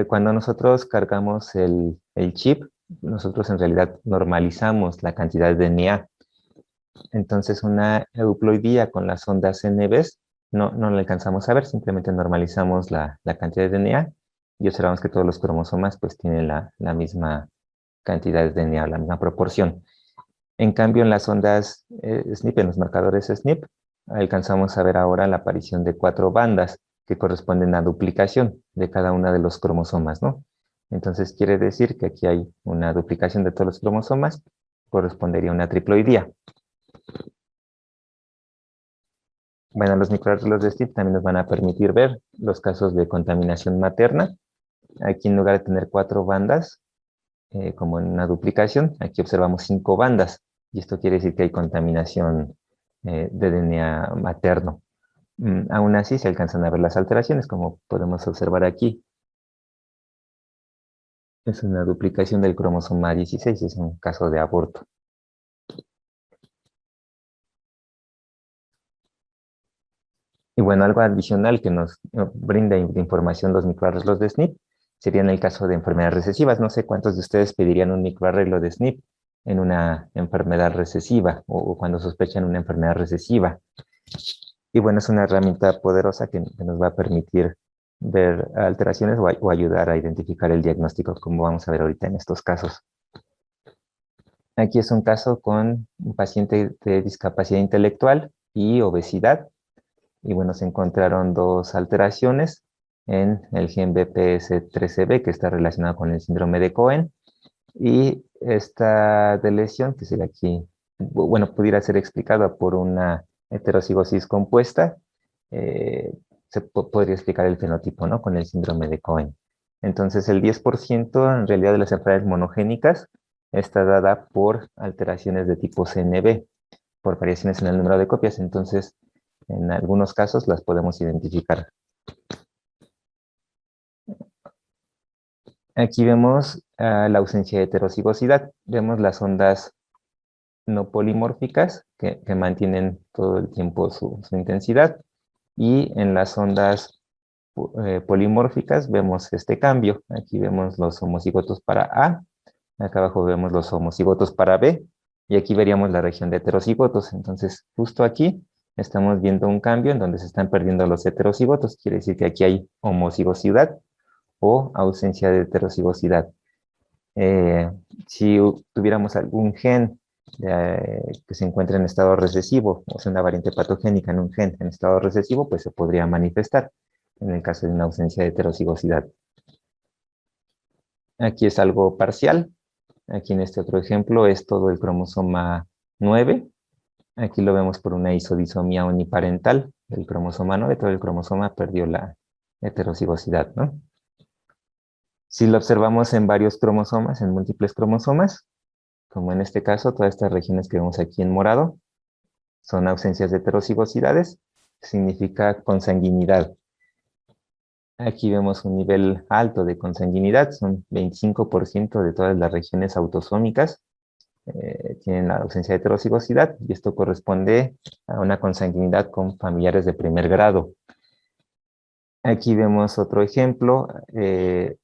Cuando nosotros cargamos el chip, nosotros en realidad normalizamos la cantidad de DNA. Entonces, una euploidía con las ondas NBs no la alcanzamos a ver, simplemente normalizamos la cantidad de DNA y observamos que todos los cromosomas pues tienen la misma cantidad de DNA, la misma proporción. En cambio, en las ondas SNP, en los marcadores SNP, alcanzamos a ver ahora la aparición de 4 bandas que corresponden a duplicación de cada uno de los cromosomas, ¿no? Entonces, quiere decir que aquí hay una duplicación de todos los cromosomas, correspondería a una triploidía. Bueno, los microarreglos de SNP también nos van a permitir ver los casos de contaminación materna. Aquí en lugar de tener 4 bandas, como en una duplicación, aquí observamos 5 bandas. Y esto quiere decir que hay contaminación de DNA materno. Aún así se alcanzan a ver las alteraciones, como podemos observar aquí. Es una duplicación del cromosoma 16, es un caso de aborto. Y bueno, algo adicional que nos brinda información los microarreglos de SNP sería en el caso de enfermedades recesivas. No sé cuántos de ustedes pedirían un microarreglo de SNP en una enfermedad recesiva o cuando sospechan una enfermedad recesiva. Y bueno, es una herramienta poderosa que nos va a permitir ver alteraciones o ayudar a identificar el diagnóstico, como vamos a ver ahorita en estos casos. Aquí es un caso con un paciente de discapacidad intelectual y obesidad. Y bueno, se encontraron 2 alteraciones en el gen BPS13B, que está relacionado con el síndrome de Cohen. Y esta deleción, que sería aquí, bueno, pudiera ser explicada por una heterocigosis compuesta, podría explicar el fenotipo, ¿no? Con el síndrome de Cohen. Entonces, el 10% en realidad de las enfermedades monogénicas está dada por alteraciones de tipo CNB, por variaciones en el número de copias. Entonces, en algunos casos las podemos identificar. Aquí vemos la ausencia de heterocigosidad. Vemos las ondas no polimórficas que mantienen todo el tiempo su intensidad. Y en las ondas polimórficas vemos este cambio. Aquí vemos los homocigotos para A. Acá abajo vemos los homocigotos para B. Y aquí veríamos la región de heterocigotos. Entonces, justo aquí estamos viendo un cambio en donde se están perdiendo los heterocigotos. Quiere decir que aquí hay homocigosidad o ausencia de heterocigosidad. Si tuviéramos algún gen que se encuentre en estado recesivo, o sea, una variante patogénica en un gen en estado recesivo, pues se podría manifestar en el caso de una ausencia de heterocigosidad. Aquí es algo parcial. Aquí en este otro ejemplo es todo el cromosoma 9. Aquí lo vemos por una isodisomía uniparental del cromosoma 9. Todo el cromosoma perdió la heterocigosidad, ¿no? Si lo observamos en varios cromosomas, en múltiples cromosomas, como en este caso, todas estas regiones que vemos aquí en morado, son ausencias de heterocigosidades, significa consanguinidad. Aquí vemos un nivel alto de consanguinidad, son 25% de todas las regiones autosómicas tienen la ausencia de heterocigosidad, y esto corresponde a una consanguinidad con familiares de primer grado. Aquí vemos otro ejemplo de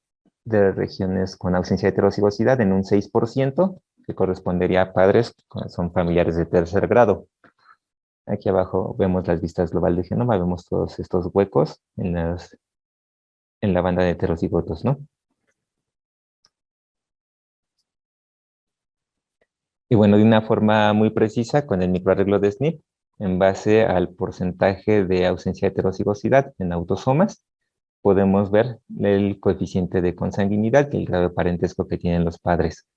regiones con ausencia de heterocigosidad en un 6%, que correspondería a padres que son familiares de tercer grado. Aquí abajo vemos las vistas global de genoma, vemos todos estos huecos en la banda de heterocigotos, ¿no? Y bueno, de una forma muy precisa, con el microarreglo de SNP, en base al porcentaje de ausencia de heterocigosidad en autosomas, podemos ver el coeficiente de consanguinidad y el grado de parentesco que tienen los padres.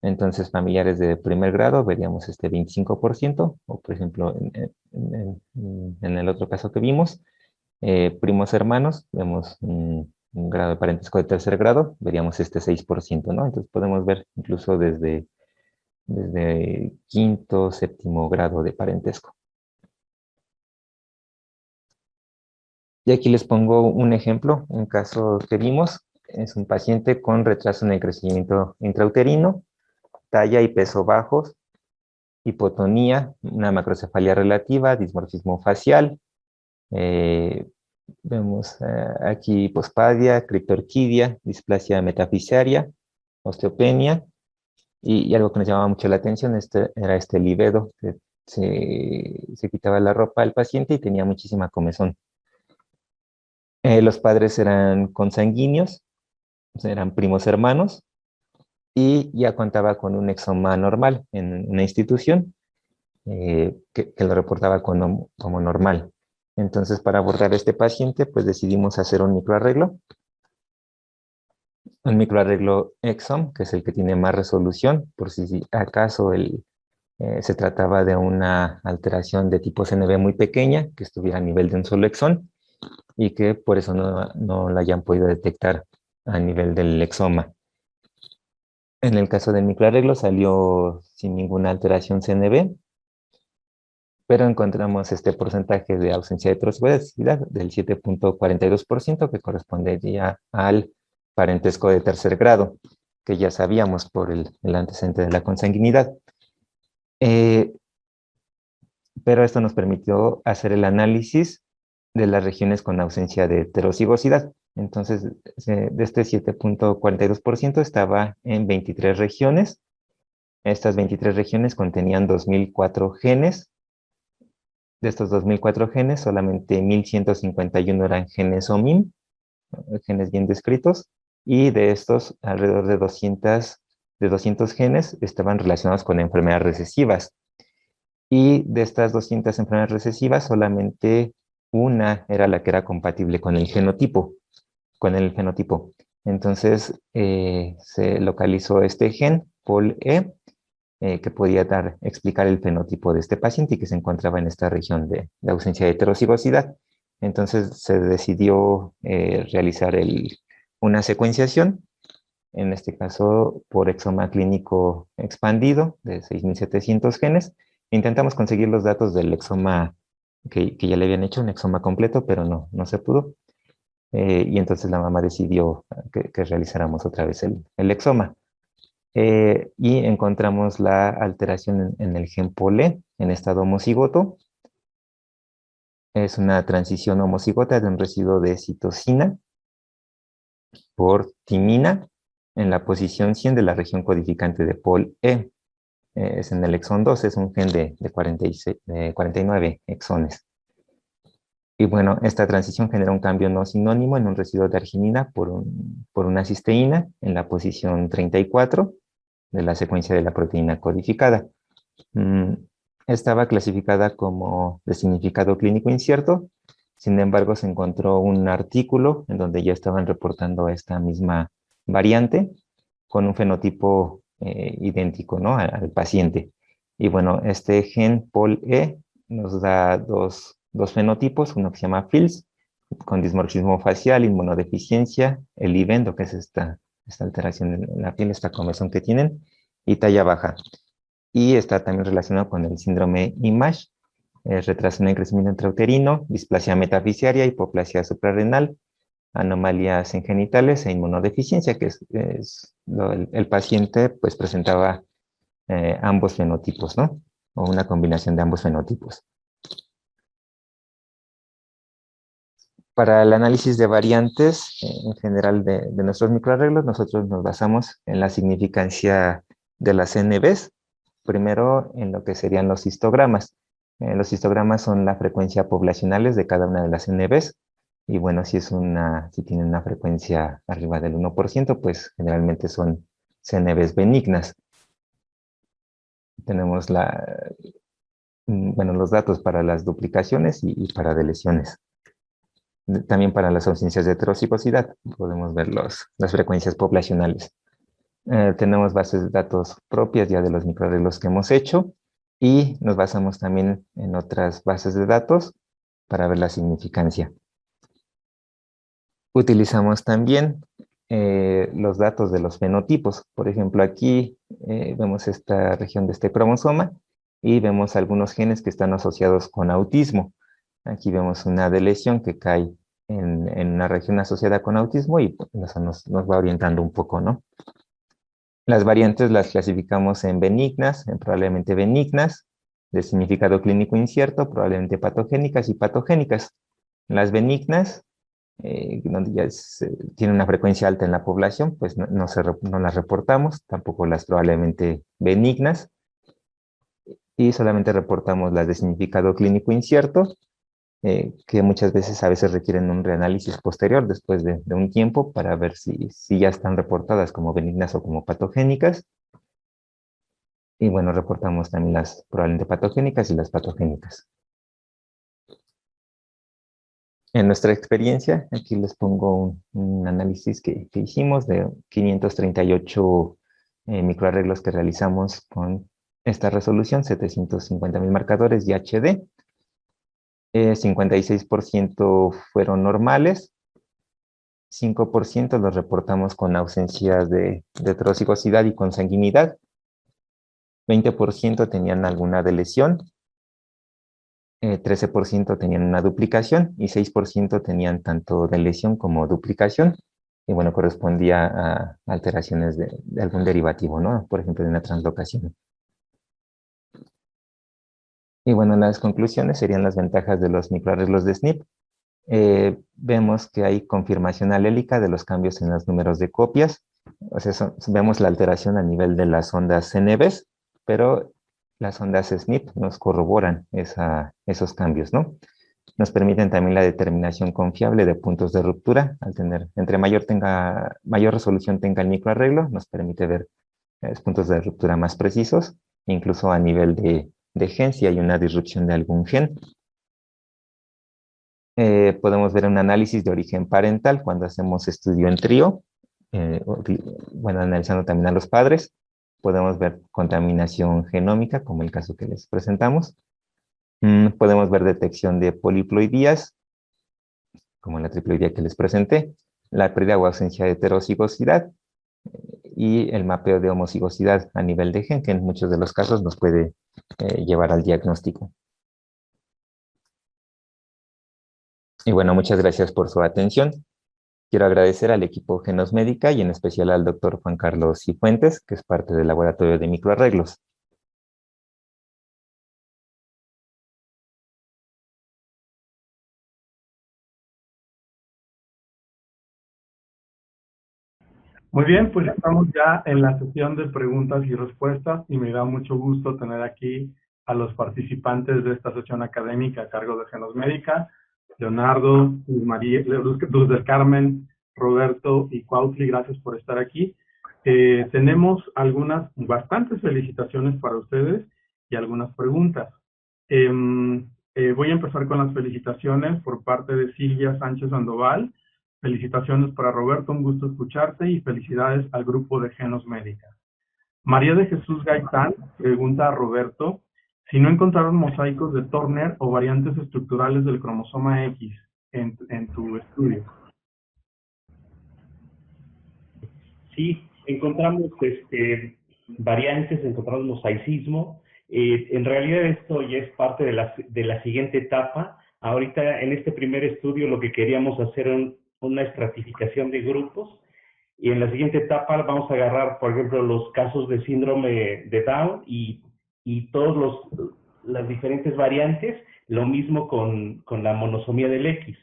Entonces, familiares de primer grado veríamos este 25%, o por ejemplo, en el otro caso que vimos, primos hermanos, vemos un grado de parentesco de tercer grado, veríamos este 6%, ¿no? Entonces podemos ver incluso desde quinto, séptimo grado de parentesco. Y aquí les pongo un ejemplo, un caso que vimos, es un paciente con retraso en el crecimiento intrauterino, talla y peso bajos, hipotonía, una macrocefalia relativa, dismorfismo facial, vemos aquí pospadia, criptorquidia, displasia metafisiaria, osteopenia, y algo que nos llamaba mucho la atención era este libedo, que se quitaba la ropa al paciente y tenía muchísima comezón. Los padres eran consanguíneos, eran primos hermanos, y ya contaba con un exoma normal en una institución que lo reportaba como normal. Entonces, para abordar a este paciente, pues decidimos hacer un microarreglo exom, que es el que tiene más resolución, por si acaso se trataba de una alteración de tipo CNV muy pequeña, que estuviera a nivel de un solo exón, y que por eso no la hayan podido detectar a nivel del exoma. En el caso del microarreglo salió sin ninguna alteración CNV, pero encontramos este porcentaje de ausencia de heterozigosidad del 7.42%, que correspondería al parentesco de tercer grado, que ya sabíamos por el antecedente de la consanguinidad. Pero esto nos permitió hacer el análisis de las regiones con ausencia de heterocigosidad. Entonces, de este 7.42% estaba en 23 regiones. Estas 23 regiones contenían 2004 genes. De estos 2004 genes, solamente 1151 eran genes OMIM, genes bien descritos, y de estos, alrededor de 200 genes estaban relacionados con enfermedades recesivas. Y de estas 200 enfermedades recesivas, solamente una era la que era compatible con el fenotipo. Entonces, se localizó este gen, POL-E, que podía explicar el fenotipo de este paciente y que se encontraba en esta región de ausencia de heterocigosidad. Entonces, se decidió realizar una secuenciación, en este caso por exoma clínico expandido de 6.700 genes. Intentamos conseguir los datos del exoma que ya le habían hecho, un exoma completo, pero no se pudo. Y entonces la mamá decidió que realizáramos otra vez el exoma. Y encontramos la alteración en el gen POL-E en estado homocigoto. Es una transición homocigota de un residuo de citosina por timina en la posición 100 de la región codificante de POL-E. Es en el exón 2, es un gen de 49 exones. Y bueno, esta transición genera un cambio no sinónimo en un residuo de arginina por una cisteína en la posición 34 de la secuencia de la proteína codificada. Estaba clasificada como de significado clínico incierto, sin embargo se encontró un artículo en donde ya estaban reportando esta misma variante con un fenotipo idéntico, ¿no?, al paciente. Y bueno, este gen POL-E nos da dos fenotipos, uno que se llama FILS, con dismorfismo facial, inmunodeficiencia, el IBENDO, que es esta alteración en la piel, esta comezón que tienen, y talla baja. Y está también relacionado con el síndrome IMASH, retraso en el crecimiento intrauterino, displasia metafisiaria, hipoplasia suprarrenal, anomalías en genitales e inmunodeficiencia, que el paciente pues presentaba ambos fenotipos, ¿no? O una combinación de ambos fenotipos. Para el análisis de variantes, en general de nuestros microarreglos, nosotros nos basamos en la significancia de las CNVs, primero en lo que serían los histogramas. Los histogramas son la frecuencia poblacionales de cada una de las CNVs, y bueno, si tienen una frecuencia arriba del 1%, pues generalmente son CNVs benignas. Tenemos los datos para las duplicaciones y para deleciones. También para las ausencias de heterocigosidad podemos ver las frecuencias poblacionales. Tenemos bases de datos propias ya de los microarreglos que hemos hecho y nos basamos también en otras bases de datos para ver la significancia. Utilizamos también los datos de los fenotipos. Por ejemplo, aquí vemos esta región de este cromosoma y vemos algunos genes que están asociados con autismo. Aquí vemos una deleción que cae en una región asociada con autismo y eso nos va orientando un poco, ¿no? Las variantes las clasificamos en benignas, en probablemente benignas, de significado clínico incierto, probablemente patogénicas y patogénicas. Las benignas, donde ya tiene una frecuencia alta en la población, pues no las reportamos, tampoco las probablemente benignas, y solamente reportamos las de significado clínico incierto, que muchas veces a veces requieren un reanálisis posterior después de un tiempo para ver si ya están reportadas como benignas o como patogénicas. Y bueno, reportamos también las probablemente patogénicas y las patogénicas. En nuestra experiencia, aquí les pongo un análisis que hicimos de 538 microarreglos que realizamos con esta resolución, 750,000 marcadores y HD. 56% fueron normales, 5% los reportamos con ausencias de heterocigosidad y consanguinidad, 20% tenían alguna deleción, 13% tenían una duplicación y 6% tenían tanto deleción como duplicación. Y bueno, correspondía a alteraciones de algún derivativo, ¿no? Por ejemplo, de una translocación. Y bueno, las conclusiones serían las ventajas de los microarreglos de SNP. Vemos que hay confirmación alélica de los cambios en los números de copias. O sea, vemos la alteración a nivel de las ondas CNVs, pero las ondas SNP nos corroboran esos cambios, ¿no? Nos permiten también la determinación confiable de puntos de ruptura. Al tener, entre mayor resolución tenga el microarreglo, nos permite ver puntos de ruptura más precisos, incluso a nivel de gen, si hay una disrupción de algún gen. Podemos ver un análisis de origen parental cuando hacemos estudio en trío, bueno, analizando también a los padres. Podemos ver contaminación genómica, como el caso que les presentamos. Podemos ver detección de poliploidías, como la triploidía que les presenté, la pérdida o ausencia de heterocigosidad y el mapeo de homocigosidad a nivel de gen, que en muchos de los casos nos puede llevar al diagnóstico. Y bueno, muchas gracias por su atención. Quiero agradecer al equipo Genos Médica y en especial al doctor Juan Carlos Cifuentes, que es parte del laboratorio de microarreglos. Muy bien, pues estamos ya en la sesión de preguntas y respuestas y me da mucho gusto tener aquí a los participantes de esta sesión académica a cargo de Genos Médica, Leonardo, Luz del Carmen, Roberto y Cuautli, gracias por estar aquí. Tenemos bastantes felicitaciones para ustedes y algunas preguntas. Voy a empezar con las felicitaciones por parte de Silvia Sánchez Sandoval. Felicitaciones para Roberto, un gusto escucharte y felicidades al grupo de Genos Médica. María de Jesús Gaitán pregunta a Roberto si no encontraron mosaicos de Turner o variantes estructurales del cromosoma X en tu estudio. Sí, encontramos variantes, encontramos mosaicismo. En realidad esto ya es parte de la siguiente etapa. Ahorita en este primer estudio lo que queríamos hacer era una estratificación de grupos y en la siguiente etapa vamos a agarrar, por ejemplo, los casos de síndrome de Down y todas las diferentes variantes, lo mismo con la monosomía del X.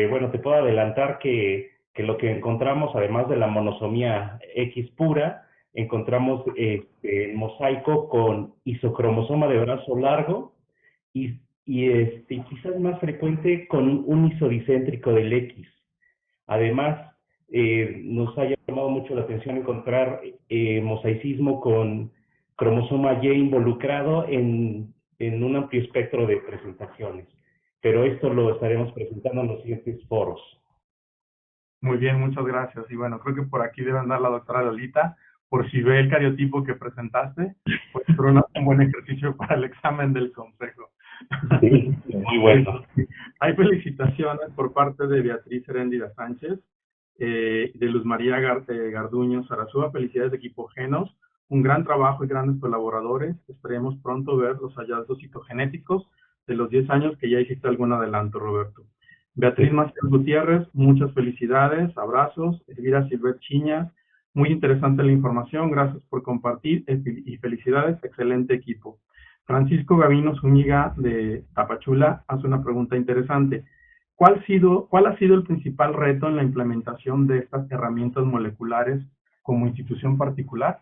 Bueno, te puedo adelantar que lo que encontramos, además de la monosomía X pura, encontramos mosaico con isocromosoma de brazo largo y quizás más frecuente con un isodicéntrico del X. Además, nos ha llamado mucho la atención encontrar mosaicismo con cromosoma Y involucrado en un amplio espectro de presentaciones. pero esto lo estaremos presentando en los siguientes foros. Muy bien, muchas gracias. Y bueno, creo que por aquí debe andar la doctora Lolita, por si ve el cariotipo que presentaste, pues fue un buen ejercicio para el examen del consejo. Sí, muy bueno. Hay felicitaciones por parte de Beatriz Heréndira Sánchez, de Luz María Garduño Sarazúa. Felicidades, equipo Genos. Un gran trabajo y grandes colaboradores. Esperemos pronto ver los hallazgos citogenéticos de los 10 años que ya hiciste algún adelanto, Roberto. Beatriz Maciel Gutiérrez, muchas felicidades, abrazos. Elvira Silvet Chiñas, muy interesante la información, gracias por compartir y felicidades, excelente equipo. Francisco Gavino Zúñiga de Tapachula hace una pregunta interesante. ¿Cuál ha sido el principal reto en la implementación de estas herramientas moleculares como institución particular?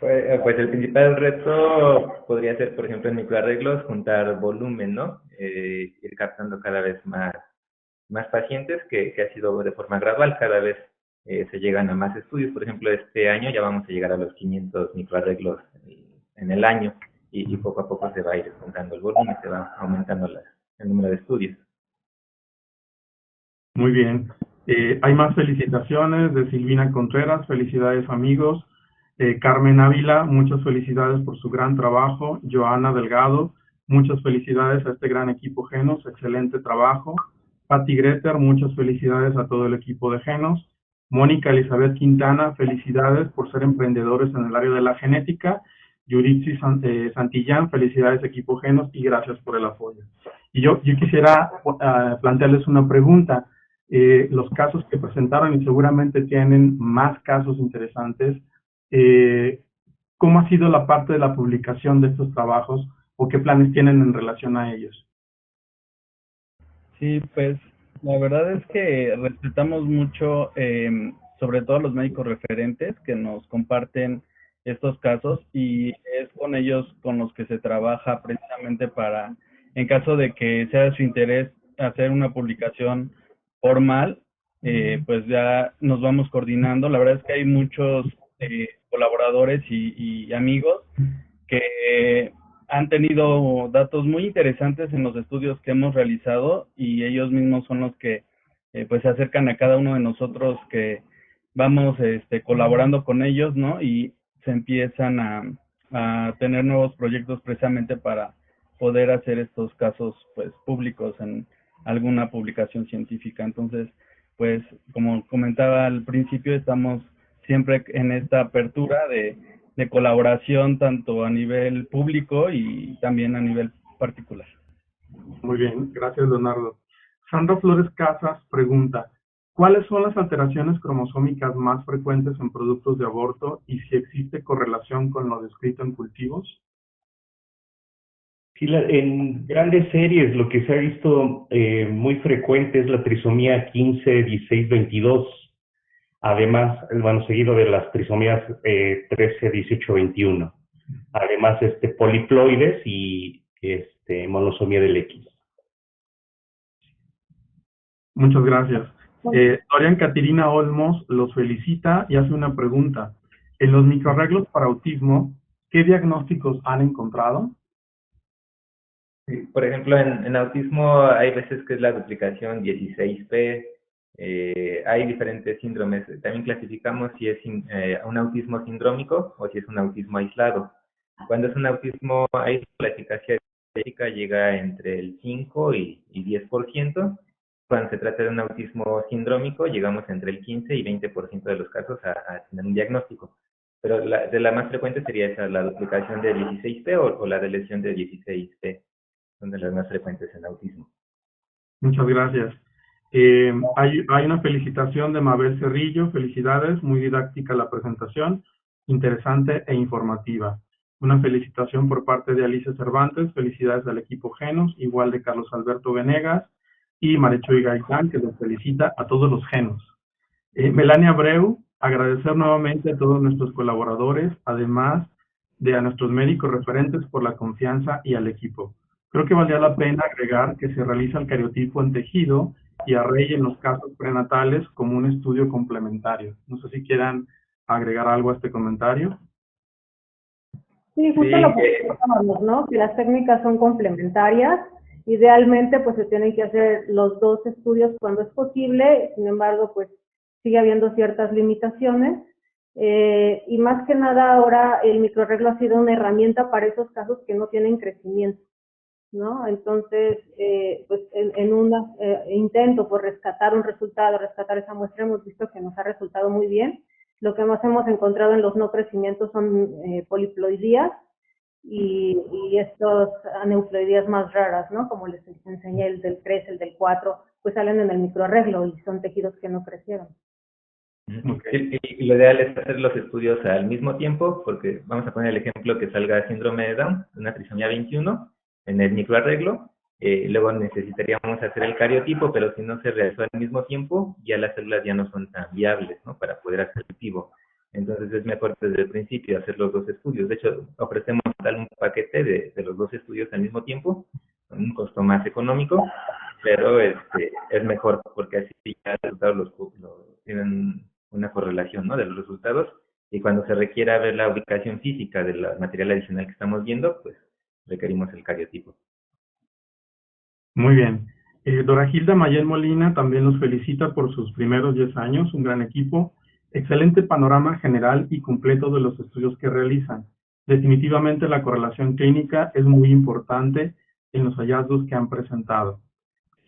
Pues el principal reto podría ser, por ejemplo, en microarreglos, juntar volumen, ¿no? Ir captando cada vez más pacientes, que ha sido de forma gradual, cada vez se llegan a más estudios. Por ejemplo, este año ya vamos a llegar a los 500 microarreglos en el año, y poco a poco se va a ir juntando el volumen, se va aumentando el número de estudios. Muy bien. Hay más felicitaciones de Silvina Contreras, felicidades amigos. Carmen Ávila, muchas felicidades por su gran trabajo. Joana Delgado, muchas felicidades a este gran equipo Genos, excelente trabajo. Patti Greter, muchas felicidades a todo el equipo de Genos. Mónica Elizabeth Quintana, felicidades por ser emprendedores en el área de la genética. Yuritsi Santillán, felicidades equipo Genos y gracias por el apoyo. Y yo quisiera plantearles una pregunta. Los casos que presentaron, y seguramente tienen más casos interesantes, ¿cómo ha sido la parte de la publicación de estos trabajos o qué planes tienen en relación a ellos? Sí, pues la verdad es que respetamos mucho, sobre todo a los médicos referentes que nos comparten estos casos, y es con ellos con los que se trabaja precisamente para, en caso de que sea de su interés hacer una publicación formal, pues ya nos vamos coordinando. La verdad es que hay muchos colaboradores y amigos que han tenido datos muy interesantes en los estudios que hemos realizado, y ellos mismos son los que pues se acercan a cada uno de nosotros que vamos colaborando con ellos, ¿no? Y se empiezan a tener nuevos proyectos precisamente para poder hacer estos casos pues públicos en alguna publicación científica. Entonces, pues como comentaba al principio, estamos siempre en esta apertura de colaboración tanto a nivel público y también a nivel particular. Muy bien, gracias Leonardo. Sandra Flores Casas pregunta, ¿cuáles son las alteraciones cromosómicas más frecuentes en productos de aborto y si existe correlación con lo descrito en cultivos? Sí, en grandes series lo que se ha visto muy frecuente es la trisomía 15, 16, 22. Además, bueno, seguido de las trisomías 13, 18, 21. Además, poliploides y monosomía del X. Muchas gracias. Dorian Caterina Olmos los felicita y hace una pregunta. En los microarreglos para autismo, ¿qué diagnósticos han encontrado? Sí, por ejemplo, en autismo hay veces que es la duplicación 16P. Hay diferentes síndromes. También clasificamos si es un autismo sindrómico o si es un autismo aislado. Cuando es un autismo aislado, la eficacia estadística llega entre el 5 y 10%. Cuando se trata de un autismo sindrómico, llegamos entre el 15 y 20% de los casos a tener un diagnóstico. Pero de la más frecuente sería esa, la duplicación de 16P o la deleción de 16P. Son de las más frecuentes en autismo. Muchas gracias. Hay una felicitación de Mabel Cerrillo, felicidades, muy didáctica la presentación, interesante e informativa. Una felicitación por parte de Alicia Cervantes, felicidades al equipo Genos, igual de Carlos Alberto Venegas y Marechoy Gaitán, que los felicita a todos los Genos. Melania Abreu, agradecer nuevamente a todos nuestros colaboradores, además de a nuestros médicos referentes por la confianza y al equipo. Creo que valdría la pena agregar que se realiza el cariotipo en tejido y array en los casos prenatales como un estudio complementario. No sé si quieran agregar algo a este comentario. Sí, justo Sí, lo que comentábamos, ¿no? Que las técnicas son complementarias. Idealmente, pues se tienen que hacer los dos estudios cuando es posible. Sin embargo, pues sigue habiendo ciertas limitaciones. Y más que nada ahora el microarreglo ha sido una herramienta para esos casos que no tienen crecimiento, ¿no? Entonces, pues en un intento por rescatar un resultado, rescatar esa muestra, hemos visto que nos ha resultado muy bien. Lo que más hemos encontrado en los no crecimientos son poliploidías y estos aneuploidías más raras, ¿no? Como les enseñé, el del 3, el del 4, pues salen en el microarreglo y son tejidos que no crecieron. Y lo ideal es hacer los estudios al mismo tiempo, porque vamos a poner el ejemplo que salga síndrome de Down, una trisomía 21, en el microarreglo. Luego necesitaríamos hacer el cariotipo, pero si no se realizó al mismo tiempo, ya las células ya no son tan viables, ¿no? Para poder hacer el pivo. Entonces es mejor desde el principio hacer los dos estudios. De hecho, ofrecemos un paquete de los dos estudios al mismo tiempo, con un costo más económico, pero es mejor porque así ya los resultados tienen una correlación, ¿no? De los resultados, y cuando se requiera ver la ubicación física del material adicional que estamos viendo, pues requerimos el cariotipo. Muy bien. Dora Hilda Mayel Molina también nos felicita por sus primeros 10 años, un gran equipo, excelente panorama general y completo de los estudios que realizan. Definitivamente la correlación clínica es muy importante en los hallazgos que han presentado.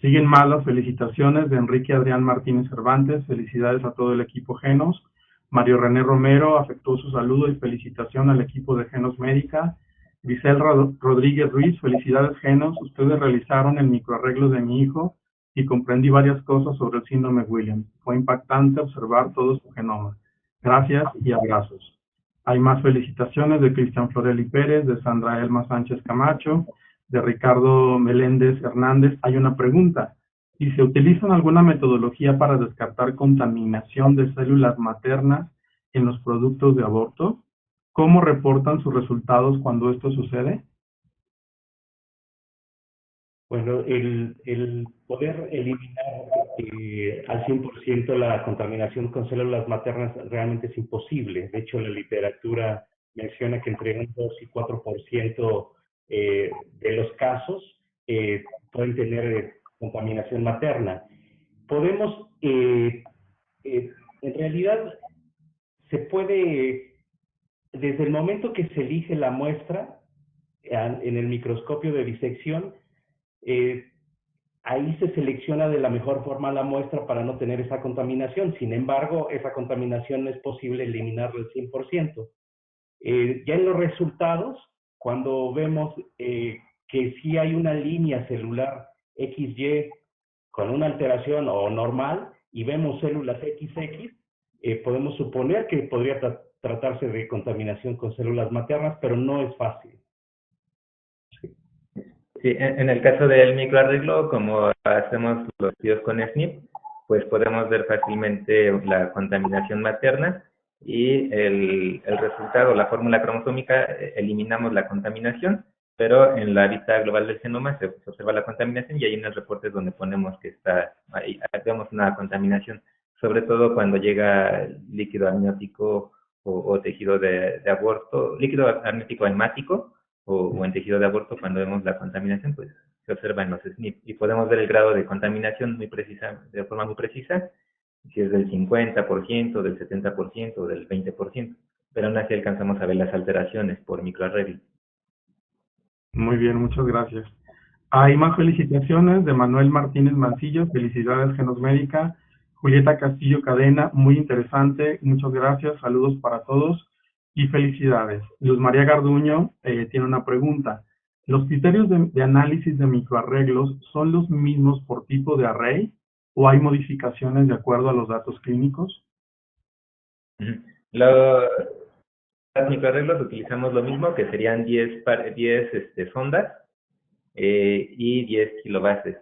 Siguen más las felicitaciones de Enrique Adrián Martínez Cervantes, felicidades a todo el equipo Genos. Mario René Romero, afectuoso saludo y felicitación al equipo de Genos Médica. Grisel Rodríguez Ruiz, felicidades Genos, ustedes realizaron el microarreglo de mi hijo y comprendí varias cosas sobre el síndrome Williams. Fue impactante observar todo su genoma. Gracias y abrazos. Hay más felicitaciones de Cristian Florelli Pérez, de Sandra Elma Sánchez Camacho, de Ricardo Meléndez Hernández. Hay una pregunta. ¿Y se utilizan alguna metodología para descartar contaminación de células maternas en los productos de aborto? ¿Cómo reportan sus resultados cuando esto sucede? Bueno, el poder eliminar al 100% la contaminación con células maternas realmente es imposible. De hecho, la literatura menciona que entre un 2 y 4% de los casos pueden tener contaminación materna. Podemos, en realidad, se puede, desde el momento que se elige la muestra en el microscopio de disección, ahí se selecciona de la mejor forma la muestra para no tener esa contaminación. Sin embargo, esa contaminación no es posible eliminarla al 100%. Ya en los resultados, cuando vemos que sí hay una línea celular XY con una alteración o normal y vemos células XX, podemos suponer que podría tratarse de contaminación con células maternas, pero no es fácil. Sí, en el caso del microarreglo, como hacemos los estudios con SNP, pues podemos ver fácilmente la contaminación materna y el resultado, la fórmula cromosómica, eliminamos la contaminación, pero en la vista global del genoma se observa la contaminación y hay unos reportes donde ponemos que ahí vemos una contaminación, sobre todo cuando llega líquido amniótico o tejido de aborto, líquido amniótico hemático, o en tejido de aborto, cuando vemos la contaminación, pues se observa en los SNP y podemos ver el grado de contaminación muy precisa, de forma muy precisa, si es del 50%, del 70% o del 20%, pero aún así alcanzamos a ver las alteraciones por microarreglo. Muy bien, muchas gracias. Hay más felicitaciones de Manuel Martínez Mancillo, felicidades Genos Médica. Julieta Castillo Cadena, muy interesante, muchas gracias, saludos para todos y felicidades. Luz María Garduño tiene una pregunta. ¿Los criterios de análisis de microarreglos son los mismos por tipo de array o hay modificaciones de acuerdo a los datos clínicos? Los microarreglos utilizamos lo mismo, que serían 10 sondas y 10 kilobases.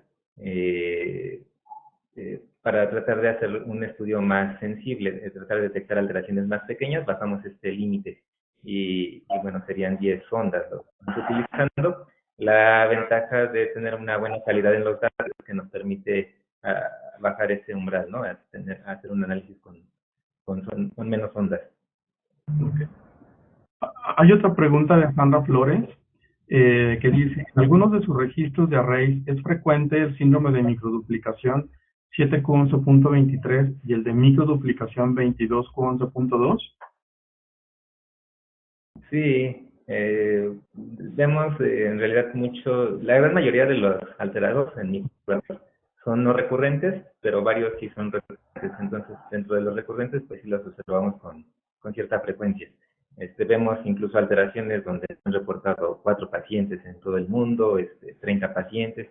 Para tratar de hacer un estudio más sensible, tratar de detectar alteraciones más pequeñas, bajamos este límite y bueno, serían 10 sondas lo que estamos utilizando. La ventaja de tener una buena calidad en los datos es que nos permite bajar ese umbral, ¿no? Hacer un análisis con menos ondas. Okay. Hay otra pregunta de Sandra Flores que dice, en algunos de sus registros de arrays es frecuente el síndrome de microduplicación 7Q11.23 y el de microduplicación 22Q11.2. Sí, vemos en realidad la gran mayoría de los alterados en microarrays son no recurrentes, pero varios sí son recurrentes. Entonces, dentro de los recurrentes, pues sí los observamos con cierta frecuencia. Vemos incluso alteraciones donde se han reportado 4 pacientes en todo el mundo, 30 pacientes,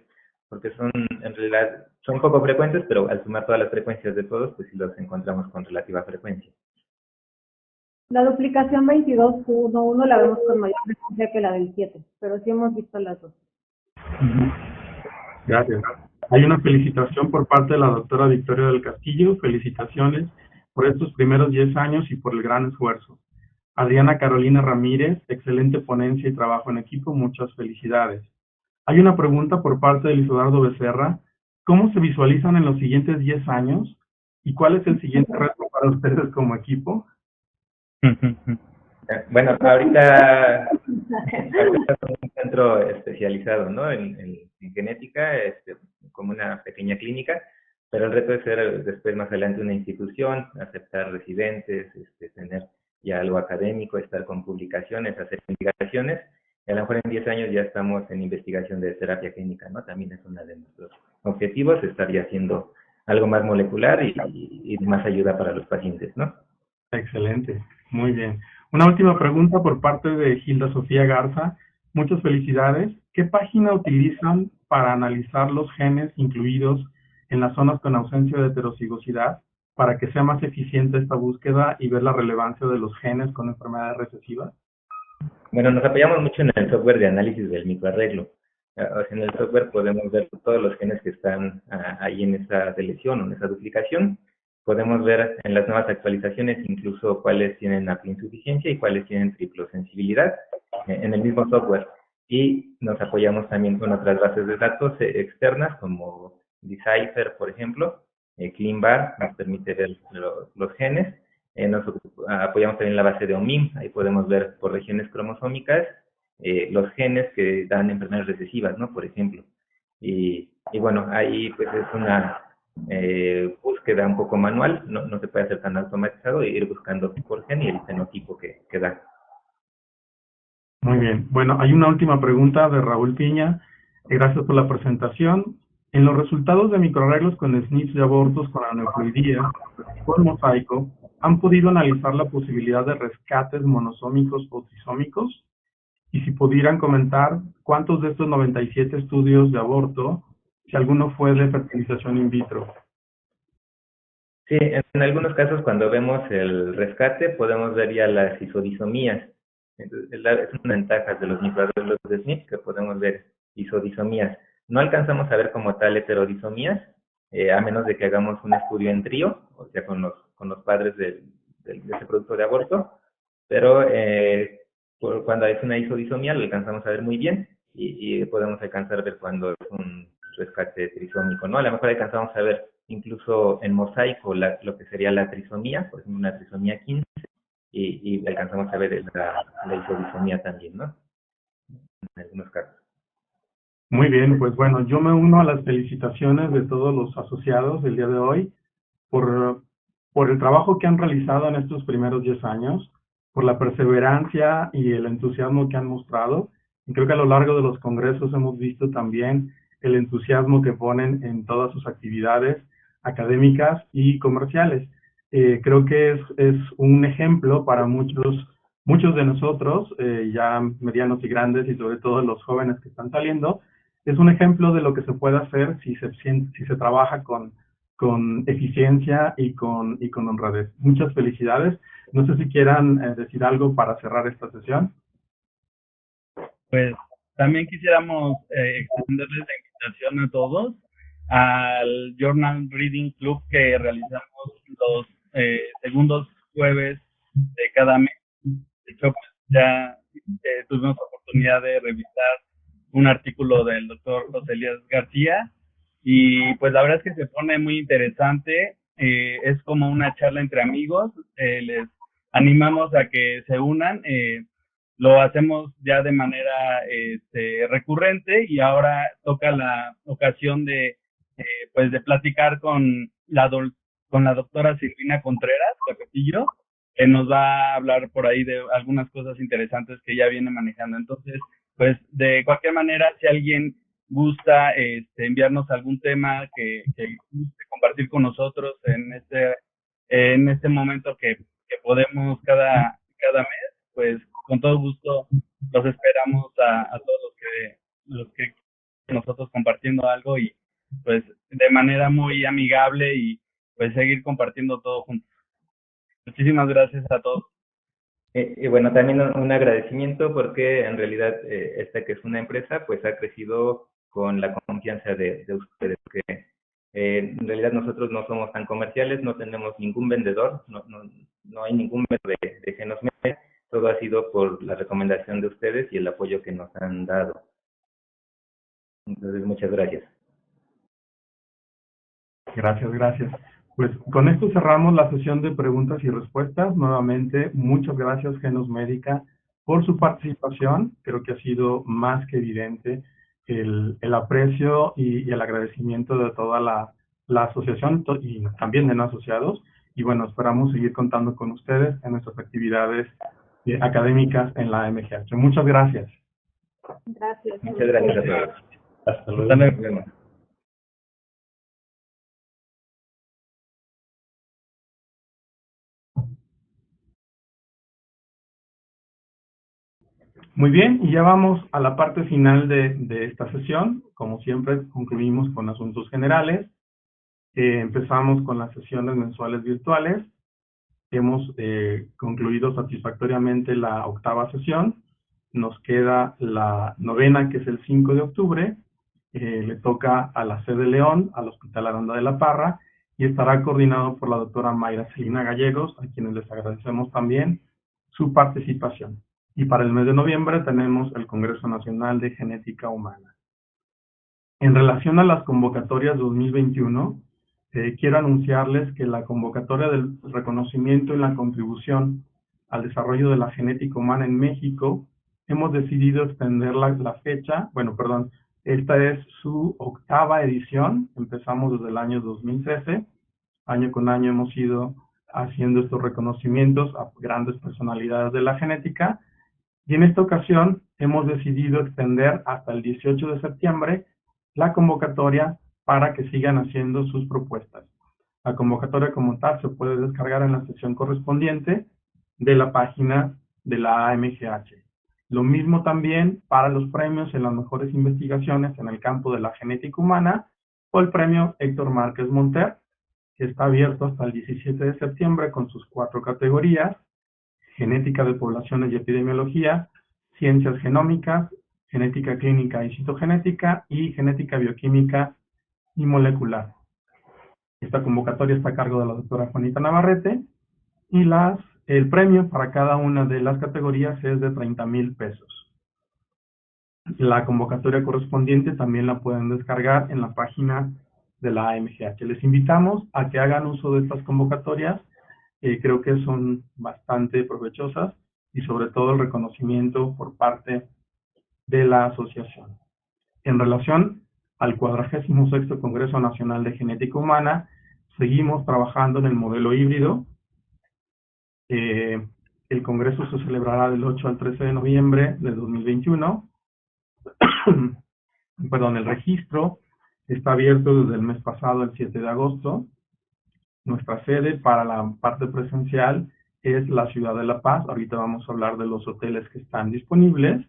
porque en realidad son poco frecuentes, pero al sumar todas las frecuencias de todos, pues sí los encontramos con relativa frecuencia. La duplicación 22Q11 la vemos con mayor frecuencia que la del 7, pero sí hemos visto las dos. Gracias. Hay una felicitación por parte de la doctora Victoria del Castillo. Felicitaciones por estos primeros 10 años y por el gran esfuerzo. Adriana Carolina Ramírez, excelente ponencia y trabajo en equipo, muchas felicidades. Hay una pregunta por parte de Luis Eduardo Becerra. ¿Cómo se visualizan en los siguientes 10 años? ¿Y cuál es el siguiente reto para ustedes como equipo? Bueno, ahorita somos un centro especializado, ¿no? En genética, como una pequeña clínica, pero el reto es ser después más adelante una institución, aceptar residentes, tener ya algo académico, estar con publicaciones, hacer investigaciones, y a lo mejor en 10 años ya estamos en investigación de terapia clínica, ¿no? También es uno de nuestros objetivos, estar ya haciendo algo más molecular y más ayuda para los pacientes, ¿no? Excelente, muy bien. Una última pregunta por parte de Gilda Sofía Garza. Muchas felicidades. ¿Qué página utilizan para analizar los genes incluidos en las zonas con ausencia de heterocigosidad para que sea más eficiente esta búsqueda y ver la relevancia de los genes con enfermedades recesivas? Bueno, nos apoyamos mucho en el software de análisis del microarreglo. O sea, en el software podemos ver todos los genes que están ahí en esa deleción o en esa duplicación. Podemos ver en las nuevas actualizaciones incluso cuáles tienen insuficiencia y cuáles tienen triplosensibilidad en el mismo software. Y nos apoyamos también con otras bases de datos externas como Decipher, por ejemplo. ClinVar nos permite ver los genes. Nos apoyamos también en la base de OMIM. Ahí podemos ver por regiones cromosómicas los genes que dan enfermedades recesivas, ¿no? Por ejemplo. Y bueno, ahí pues es una búsqueda un poco manual, no se puede hacer tan automatizado e ir buscando por gen y el fenotipo que da. Muy bien. Bueno, hay una última pregunta de Raúl Piña. Gracias por la presentación. En los resultados de microarreglos con SNPs de abortos con aneuploidía con mosaico, ¿han podido analizar la posibilidad de rescates monosómicos o trisómicos? Y si pudieran comentar cuántos de estos 97 estudios de aborto, si alguno fue de fertilización in vitro. Sí, en algunos casos cuando vemos el rescate podemos ver ya las isodisomías. Entonces, es una ventaja de los microarreglos de Smith que podemos ver isodisomías. No alcanzamos a ver como tal heterodisomías, a menos de que hagamos un estudio en trío, o sea, con los padres de ese producto de aborto, pero cuando es una isodisomía lo alcanzamos a ver muy bien y podemos alcanzar a ver cuando es un rescate trisómico, ¿no? A lo mejor alcanzamos a ver incluso en mosaico lo que sería la trisomía, por ejemplo, una trisomía 15, y alcanzamos a ver la isodisomía también, ¿no? En algunos casos. Muy bien, pues bueno, yo me uno a las felicitaciones de todos los asociados del día de hoy por el trabajo que han realizado en estos primeros 10 años, por la perseverancia y el entusiasmo que han mostrado. Y creo que a lo largo de los congresos hemos visto también el entusiasmo que ponen en todas sus actividades académicas y comerciales. Creo que es un ejemplo para muchos de nosotros, ya medianos y grandes, y sobre todo los jóvenes que están saliendo. Es un ejemplo de lo que se puede hacer si se trabaja con eficiencia y con honradez. Muchas felicidades. No sé si quieran decir algo para cerrar esta sesión. Pues también quisiéramos extenderles la invitación a todos al Journal Reading Club que realizamos los segundos jueves de cada mes. De hecho, pues, ya tuvimos la oportunidad de revisar un artículo del doctor José Elías García y pues la verdad es que se pone muy interesante. Es como una charla entre amigos. Les animamos a que se unan. lo hacemos ya de manera recurrente, y ahora toca la ocasión de pues de platicar con la doctora Silvina Contreras Capetillo, que nos va a hablar por ahí de algunas cosas interesantes que ella viene manejando. Entonces, pues de cualquier manera, si alguien gusta enviarnos algún tema que guste compartir con nosotros en este momento que podemos cada mes, pues con todo gusto los esperamos a todos los que nosotros compartiendo algo, y pues de manera muy amigable, y pues seguir compartiendo todo juntos. Muchísimas gracias a todos. Y bueno, también un agradecimiento porque en realidad esta que es una empresa, pues ha crecido con la confianza de ustedes, que en realidad nosotros no somos tan comerciales, no tenemos ningún vendedor, no hay ningún vendedor de Genosmedia, todo ha sido por la recomendación de ustedes y el apoyo que nos han dado. Entonces, muchas gracias. Gracias. Pues con esto cerramos la sesión de preguntas y respuestas. Nuevamente, muchas gracias, Genosmédica, por su participación. Creo que ha sido más que evidente el aprecio y el agradecimiento de toda la asociación y también de no asociados. Y bueno, esperamos seguir contando con ustedes en nuestras actividades académicas en la MGH. Muchas gracias. Gracias. Muchas gracias a todos. Hasta luego. Hasta luego. Muy bien, y ya vamos a la parte final de esta sesión. Como siempre, concluimos con asuntos generales. Empezamos con las sesiones mensuales virtuales. Hemos concluido satisfactoriamente la 8ª sesión. Nos queda la 9ª, que es el 5 de octubre. Le toca a la sede León, al Hospital Aranda de la Parra, y estará coordinado por la doctora Mayra Celina Gallegos, a quienes les agradecemos también su participación. Y para el mes de noviembre tenemos el Congreso Nacional de Genética Humana. En relación a las convocatorias 2021, quiero anunciarles que la convocatoria del reconocimiento y la contribución al desarrollo de la genética humana en México, hemos decidido extender la fecha, esta es su 8ª edición, empezamos desde el año 2013, año con año hemos ido haciendo estos reconocimientos a grandes personalidades de la genética, y en esta ocasión hemos decidido extender hasta el 18 de septiembre la convocatoria para que sigan haciendo sus propuestas. La convocatoria como tal se puede descargar en la sección correspondiente de la página de la AMGH. Lo mismo también para los premios en las mejores investigaciones en el campo de la genética humana o el premio Héctor Márquez Monter, que está abierto hasta el 17 de septiembre con sus 4 categorías: genética de poblaciones y epidemiología, ciencias genómicas, genética clínica y citogenética, y genética bioquímica y molecular. Esta convocatoria está a cargo de la doctora Juanita Navarrete, y el premio para cada una de las categorías es de 30,000 pesos. La convocatoria correspondiente también la pueden descargar en la página de la AMGH. Les invitamos a que hagan uso de estas convocatorias. Creo que son bastante provechosas, y sobre todo el reconocimiento por parte de la asociación. En relación al 46º Congreso Nacional de Genética Humana, seguimos trabajando en el modelo híbrido. El congreso se celebrará del 8 al 13 de noviembre de 2021. El registro está abierto desde el mes pasado, el 7 de agosto. Nuestra sede para la parte presencial es la ciudad de La Paz. Ahorita vamos a hablar de los hoteles que están disponibles.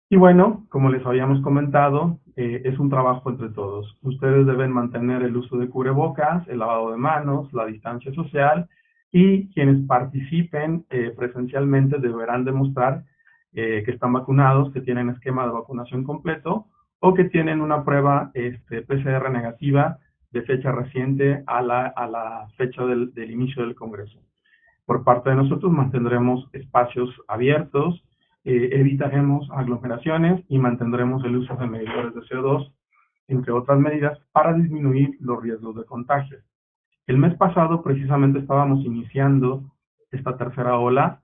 Y bueno, como les habíamos comentado, es un trabajo entre todos. Ustedes deben mantener el uso de cubrebocas, el lavado de manos, la distancia social, y quienes participen presencialmente deberán demostrar que están vacunados, que tienen esquema de vacunación completo, o que tienen una prueba PCR negativa de fecha reciente a la fecha del inicio del Congreso. Por parte de nosotros mantendremos espacios abiertos, evitaremos aglomeraciones y mantendremos el uso de medidores de CO2, entre otras medidas, para disminuir los riesgos de contagio. El mes pasado precisamente estábamos iniciando esta tercera ola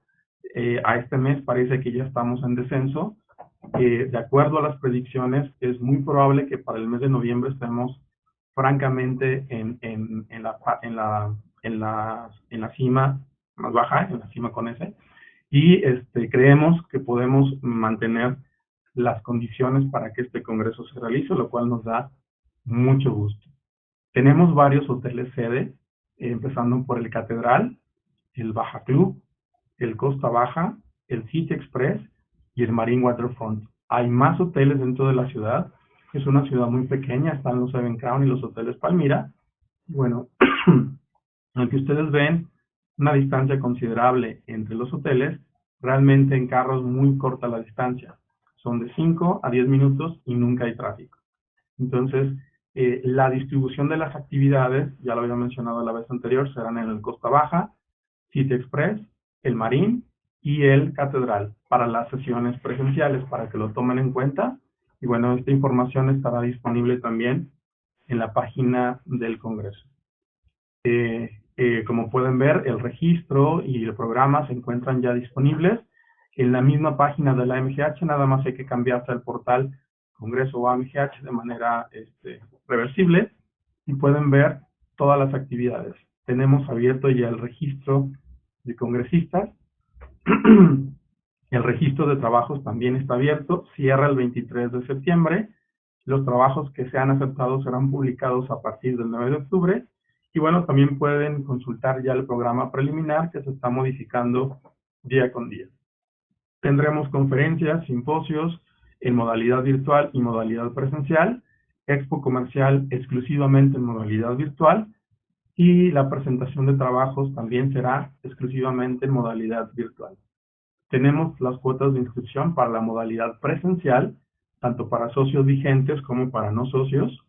a este mes parece que ya estamos en descenso. De acuerdo a las predicciones, es muy probable que para el mes de noviembre estemos francamente en la cima más baja, en la cima con S, y creemos que podemos mantener las condiciones para que este congreso se realice, lo cual nos da mucho gusto. Tenemos varios hoteles sede, empezando por el Catedral, el Baja Club, el Costa Baja, el City Express y el Marine Waterfront. Hay más hoteles dentro de la ciudad. Es una ciudad muy pequeña, están los Seven Crown y los hoteles Palmira. Bueno, aunque ustedes ven una distancia considerable entre los hoteles, realmente en carro es muy corta la distancia. Son de 5 a 10 minutos y nunca hay tráfico. Entonces, la distribución de las actividades, ya lo había mencionado la vez anterior, serán en el Costa Baja, City Express, el Marine y el Catedral para las sesiones presenciales, para que lo tomen en cuenta. Y bueno, esta información estará disponible también en la página del Congreso. Como pueden ver, el registro y el programa se encuentran ya disponibles en la misma página de la MGH, nada más hay que cambiarse al portal Congreso o AMGH de manera reversible y pueden ver todas las actividades. Tenemos abierto ya el registro de congresistas. El registro de trabajos también está abierto, cierra el 23 de septiembre. Los trabajos que sean aceptados serán publicados a partir del 9 de octubre. Y bueno, también pueden consultar ya el programa preliminar que se está modificando día con día. Tendremos conferencias, simposios en modalidad virtual y modalidad presencial, expo comercial exclusivamente en modalidad virtual y la presentación de trabajos también será exclusivamente en modalidad virtual. Tenemos las cuotas de inscripción para la modalidad presencial, tanto para socios vigentes como para no socios.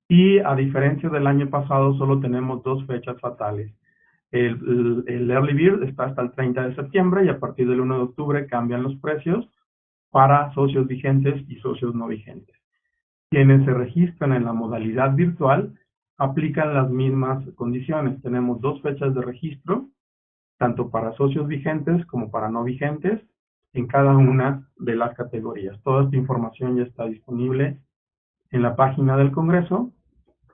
Y a diferencia del año pasado, solo tenemos 2 fechas fatales. El Early Bird está hasta el 30 de septiembre y a partir del 1 de octubre cambian los precios para socios vigentes y socios no vigentes. Quienes se registran en la modalidad virtual aplican las mismas condiciones. Tenemos 2 fechas de registro, tanto para socios vigentes como para no vigentes, en cada una de las categorías. Toda esta información ya está disponible en la página del Congreso.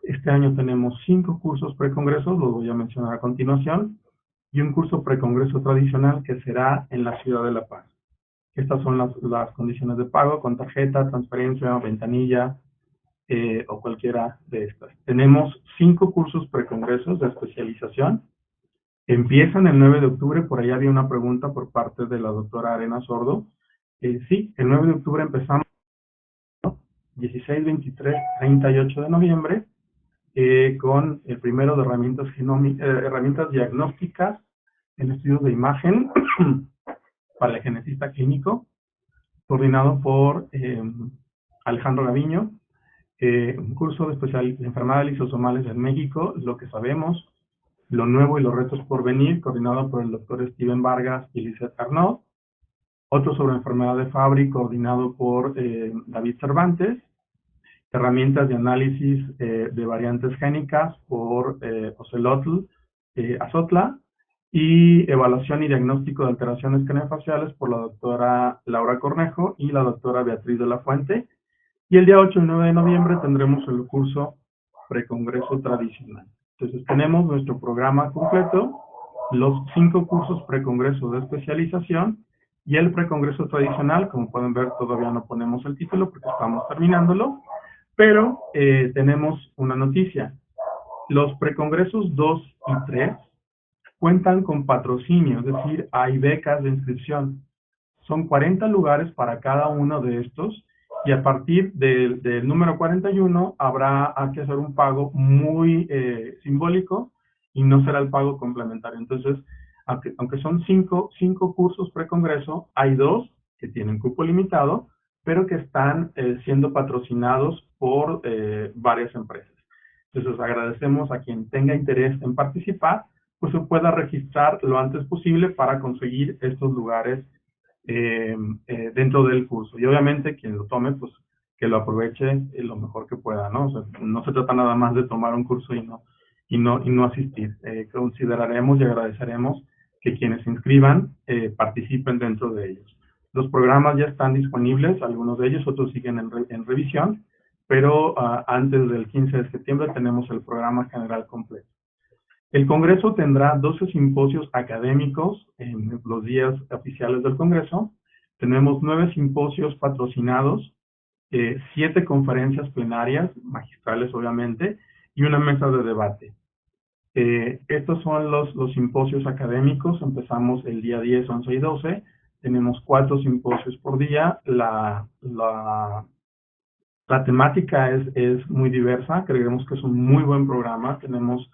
Este año tenemos 5 cursos precongresos, los voy a mencionar a continuación, y un curso precongreso tradicional que será en la ciudad de La Paz. Estas son las condiciones de pago, con tarjeta, transferencia, ventanilla o cualquiera de estas. Tenemos 5 cursos precongresos de especialización. Empiezan el 9 de octubre, por ahí había una pregunta por parte de la doctora Arena Sordo. Sí, el 9 de octubre empezamos, 16, 23, 38 de noviembre, con el primero de herramientas diagnósticas en estudios de imagen para el genetista clínico, coordinado por Alejandro Gaviño, un curso de enfermedades lisosomales en México, lo que sabemos, lo nuevo y los retos por venir, coordinado por el doctor Steven Vargas y Lizeth Carnot. Otro sobre enfermedad de Fabry, coordinado por David Cervantes. Herramientas de análisis de variantes génicas por Ocelotl Azotla. Y evaluación y diagnóstico de alteraciones craneofaciales por la doctora Laura Cornejo y la doctora Beatriz de la Fuente. Y el día 8 y 9 de noviembre tendremos el curso precongreso tradicional. Entonces tenemos nuestro programa completo, los 5 cursos precongreso de especialización y el precongreso tradicional. Como pueden ver, todavía no ponemos el título porque estamos terminándolo, pero tenemos una noticia. Los precongresos 2 y 3 cuentan con patrocinio, es decir, hay becas de inscripción. Son 40 lugares para cada uno de estos y a partir del número 41 habrá que hacer un pago muy simbólico y no será el pago complementario. Entonces, aunque son 5 cursos precongreso, hay 2 que tienen cupo limitado, pero que están siendo patrocinados por varias empresas. Entonces, agradecemos a quien tenga interés en participar, pues se pueda registrar lo antes posible para conseguir estos lugares dentro del curso. Y obviamente quien lo tome, pues que lo aproveche lo mejor que pueda, ¿no? O sea, no se trata nada más de tomar un curso y no asistir. Consideraremos y agradeceremos que quienes se inscriban participen dentro de ellos. Los programas ya están disponibles, algunos de ellos, otros siguen en revisión, pero antes del 15 de septiembre tenemos el programa general completo. El Congreso tendrá 12 simposios académicos en los días oficiales del Congreso. Tenemos 9 simposios patrocinados, 7 conferencias plenarias, magistrales obviamente, y una mesa de debate. Estos son los simposios académicos. Empezamos el día 10, 11 y 12. Tenemos 4 simposios por día. La temática es muy diversa. Creemos que es un muy buen programa. Tenemos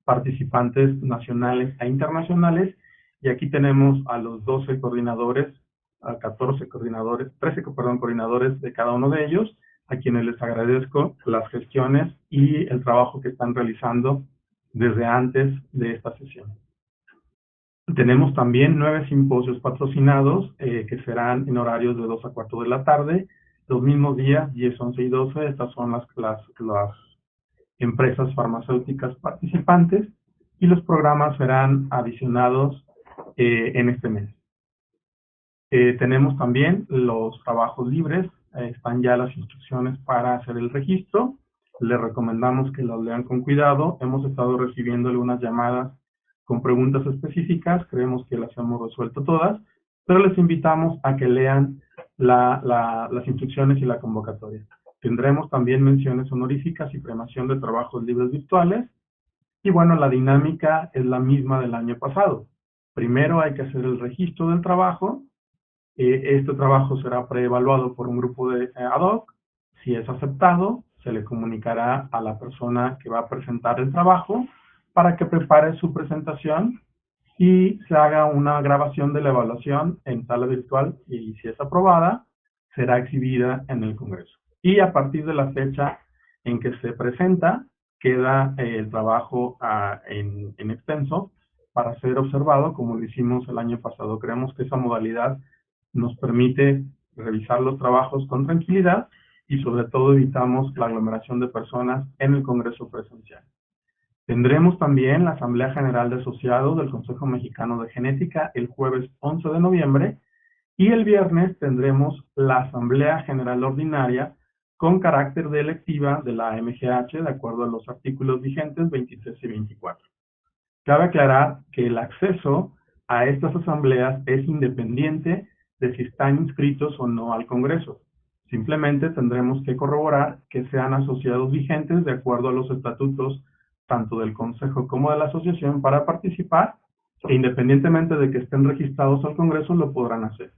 participantes nacionales e internacionales, y aquí tenemos a los 12 coordinadores, a 14 coordinadores, 13 coordinadores de cada uno de ellos, a quienes les agradezco las gestiones y el trabajo que están realizando desde antes de esta sesión. Tenemos también 9 simposios patrocinados que serán en horarios de 2 a 4 de la tarde, los mismos días, 10, 11 y 12. Estas son las empresas farmacéuticas participantes, y los programas serán adicionados en este mes. Tenemos también los trabajos libres. Están ya las instrucciones para hacer el registro. Les recomendamos que los lean con cuidado. Hemos estado recibiendo algunas llamadas con preguntas específicas. Creemos que las hemos resuelto todas, pero les invitamos a que lean las instrucciones y la convocatoria. Tendremos también menciones honoríficas y premiación de trabajos libres virtuales. Y bueno, la dinámica es la misma del año pasado. Primero hay que hacer el registro del trabajo. Este trabajo será preevaluado por un grupo de ad hoc. Si es aceptado, se le comunicará a la persona que va a presentar el trabajo para que prepare su presentación y se haga una grabación de la evaluación en sala virtual, y si es aprobada, será exhibida en el Congreso. Y a partir de la fecha en que se presenta, queda el trabajo en extenso para ser observado, como lo hicimos el año pasado. Creemos que esa modalidad nos permite revisar los trabajos con tranquilidad y sobre todo evitamos la aglomeración de personas en el Congreso presencial. Tendremos también la Asamblea General de Asociados del Consejo Mexicano de Genética el jueves 11 de noviembre, y el viernes tendremos la Asamblea General Ordinaria con carácter de electiva de la MGH, de acuerdo a los artículos vigentes 23 y 24. Cabe aclarar que el acceso a estas asambleas es independiente de si están inscritos o no al Congreso. Simplemente tendremos que corroborar que sean asociados vigentes de acuerdo a los estatutos tanto del Consejo como de la Asociación para participar, e independientemente de que estén registrados al Congreso, lo podrán hacer.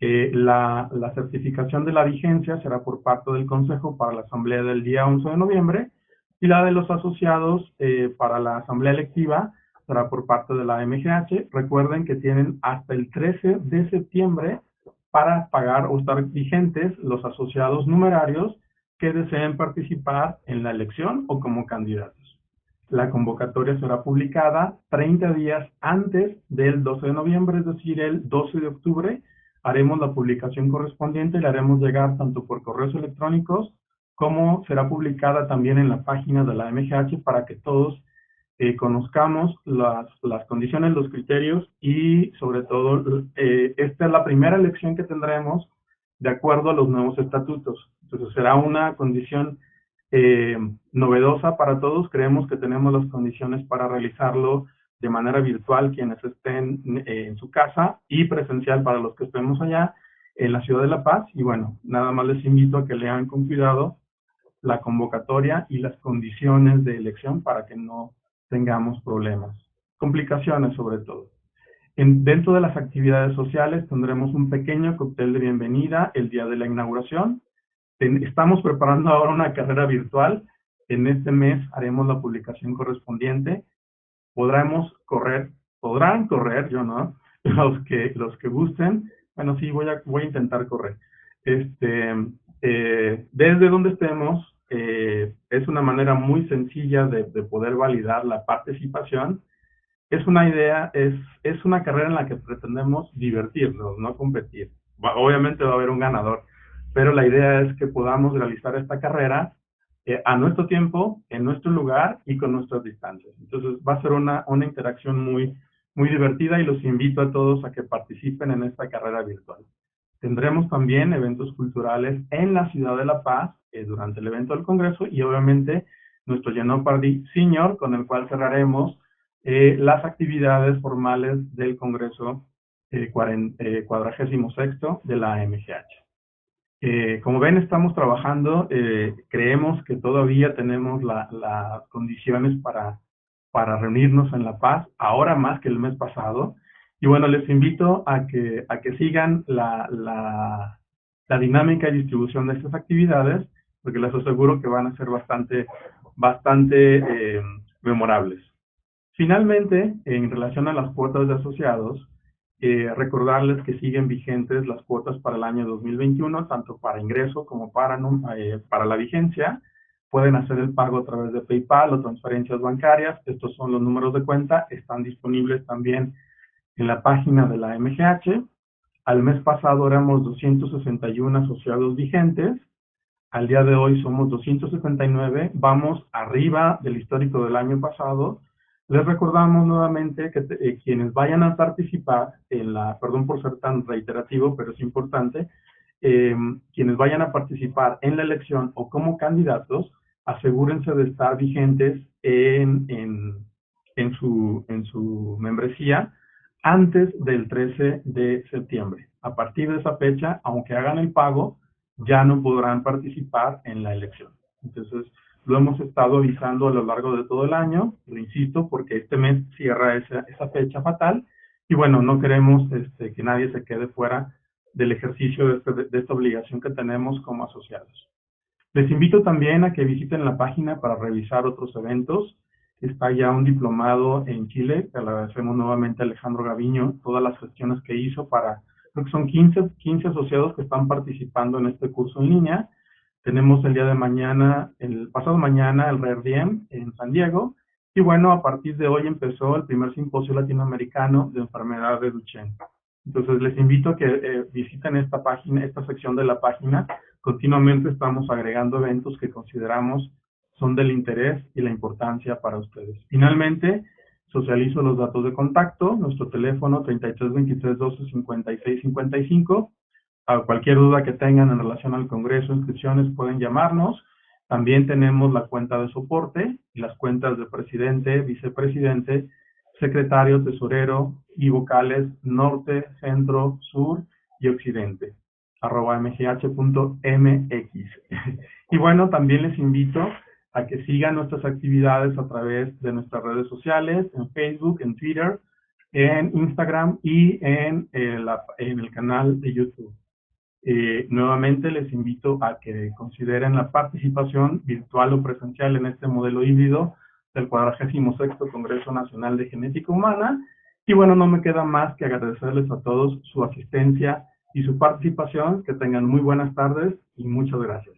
La certificación de la vigencia será por parte del Consejo para la Asamblea del día 11 de noviembre, y la de los asociados para la Asamblea Electiva será por parte de la MGH. Recuerden que tienen hasta el 13 de septiembre para pagar o estar vigentes los asociados numerarios que deseen participar en la elección o como candidatos. La convocatoria será publicada 30 días antes del 12 de noviembre, es decir, el 12 de octubre. Haremos la publicación correspondiente y la haremos llegar tanto por correos electrónicos como será publicada también en la página de la MGH para que todos conozcamos las condiciones, los criterios y sobre todo esta es la primera elección que tendremos de acuerdo a los nuevos estatutos. Entonces será una condición novedosa para todos. Creemos que tenemos las condiciones para realizarlo de manera virtual quienes estén en su casa y presencial para los que estemos allá en la ciudad de La Paz. Y bueno, nada más les invito a que lean con cuidado la convocatoria y las condiciones de elección para que no tengamos problemas, complicaciones sobre todo. Dentro de las actividades sociales tendremos un pequeño cóctel de bienvenida el día de la inauguración. Estamos preparando ahora una carrera virtual. En este mes haremos la publicación correspondiente. Podrán correr, yo no, los que gusten. Bueno, sí, voy a intentar correr. Desde donde estemos, es una manera muy sencilla de poder validar la participación. Es una idea, es una carrera en la que pretendemos divertirnos, no competir. Obviamente va a haber un ganador, pero la idea es que podamos realizar esta carrera a nuestro tiempo, en nuestro lugar y con nuestras distancias. Entonces va a ser una interacción muy, muy divertida y los invito a todos a que participen en esta carrera virtual. Tendremos también eventos culturales en la ciudad de La Paz durante el evento del Congreso y obviamente nuestro Jeopardy Senior, con el cual cerraremos las actividades formales del Congreso 46º de la MGH. Como ven, estamos trabajando, creemos que todavía tenemos las condiciones para reunirnos en La Paz, ahora más que el mes pasado. Y bueno, les invito a que sigan la dinámica y distribución de estas actividades, porque les aseguro que van a ser bastante memorables. Finalmente, en relación a las cuotas de asociados, recordarles que siguen vigentes las cuotas para el año 2021, tanto para ingreso como para la vigencia. Pueden hacer el pago a través de PayPal o transferencias bancarias. Estos son los números de cuenta, están disponibles también en la página de la MGH. Al mes pasado éramos 261 asociados vigentes. Al día de hoy somos 279. Vamos arriba del histórico del año pasado. Les recordamos nuevamente que quienes vayan a participar perdón por ser tan reiterativo, pero es importante, quienes vayan a participar en la elección o como candidatos, asegúrense de estar vigentes en su membresía antes del 13 de septiembre. A partir de esa fecha, aunque hagan el pago, ya no podrán participar en la elección. Entonces, lo hemos estado avisando a lo largo de todo el año, lo insisto, porque este mes cierra esa fecha fatal, y bueno, no queremos que nadie se quede fuera del ejercicio de esta obligación que tenemos como asociados. Les invito también a que visiten la página para revisar otros eventos. Está ya un diplomado en Chile, que le agradecemos nuevamente a Alejandro Gaviño, todas las gestiones que hizo creo que son 15 asociados que están participando en este curso en línea. Tenemos el día de mañana, el pasado mañana, el RERDIEM en San Diego. Y bueno, a partir de hoy empezó el primer simposio latinoamericano de enfermedad de Duchenne. Entonces les invito a que visiten esta página, esta sección de la página. Continuamente estamos agregando eventos que consideramos son del interés y la importancia para ustedes. Finalmente, socializo los datos de contacto, nuestro teléfono 33 23 12 56 55. A cualquier duda que tengan en relación al Congreso, inscripciones, pueden llamarnos. También tenemos la cuenta de soporte y las cuentas de presidente, vicepresidente, secretario, tesorero y vocales norte, centro, sur y occidente, @mgh.mx. Y bueno, también les invito a que sigan nuestras actividades a través de nuestras redes sociales, en Facebook, en Twitter, en Instagram y en el canal de YouTube. Nuevamente les invito a que consideren la participación virtual o presencial en este modelo híbrido del 46º Congreso Nacional de Genética Humana. Y bueno, no me queda más que agradecerles a todos su asistencia y su participación. Que tengan muy buenas tardes y muchas gracias.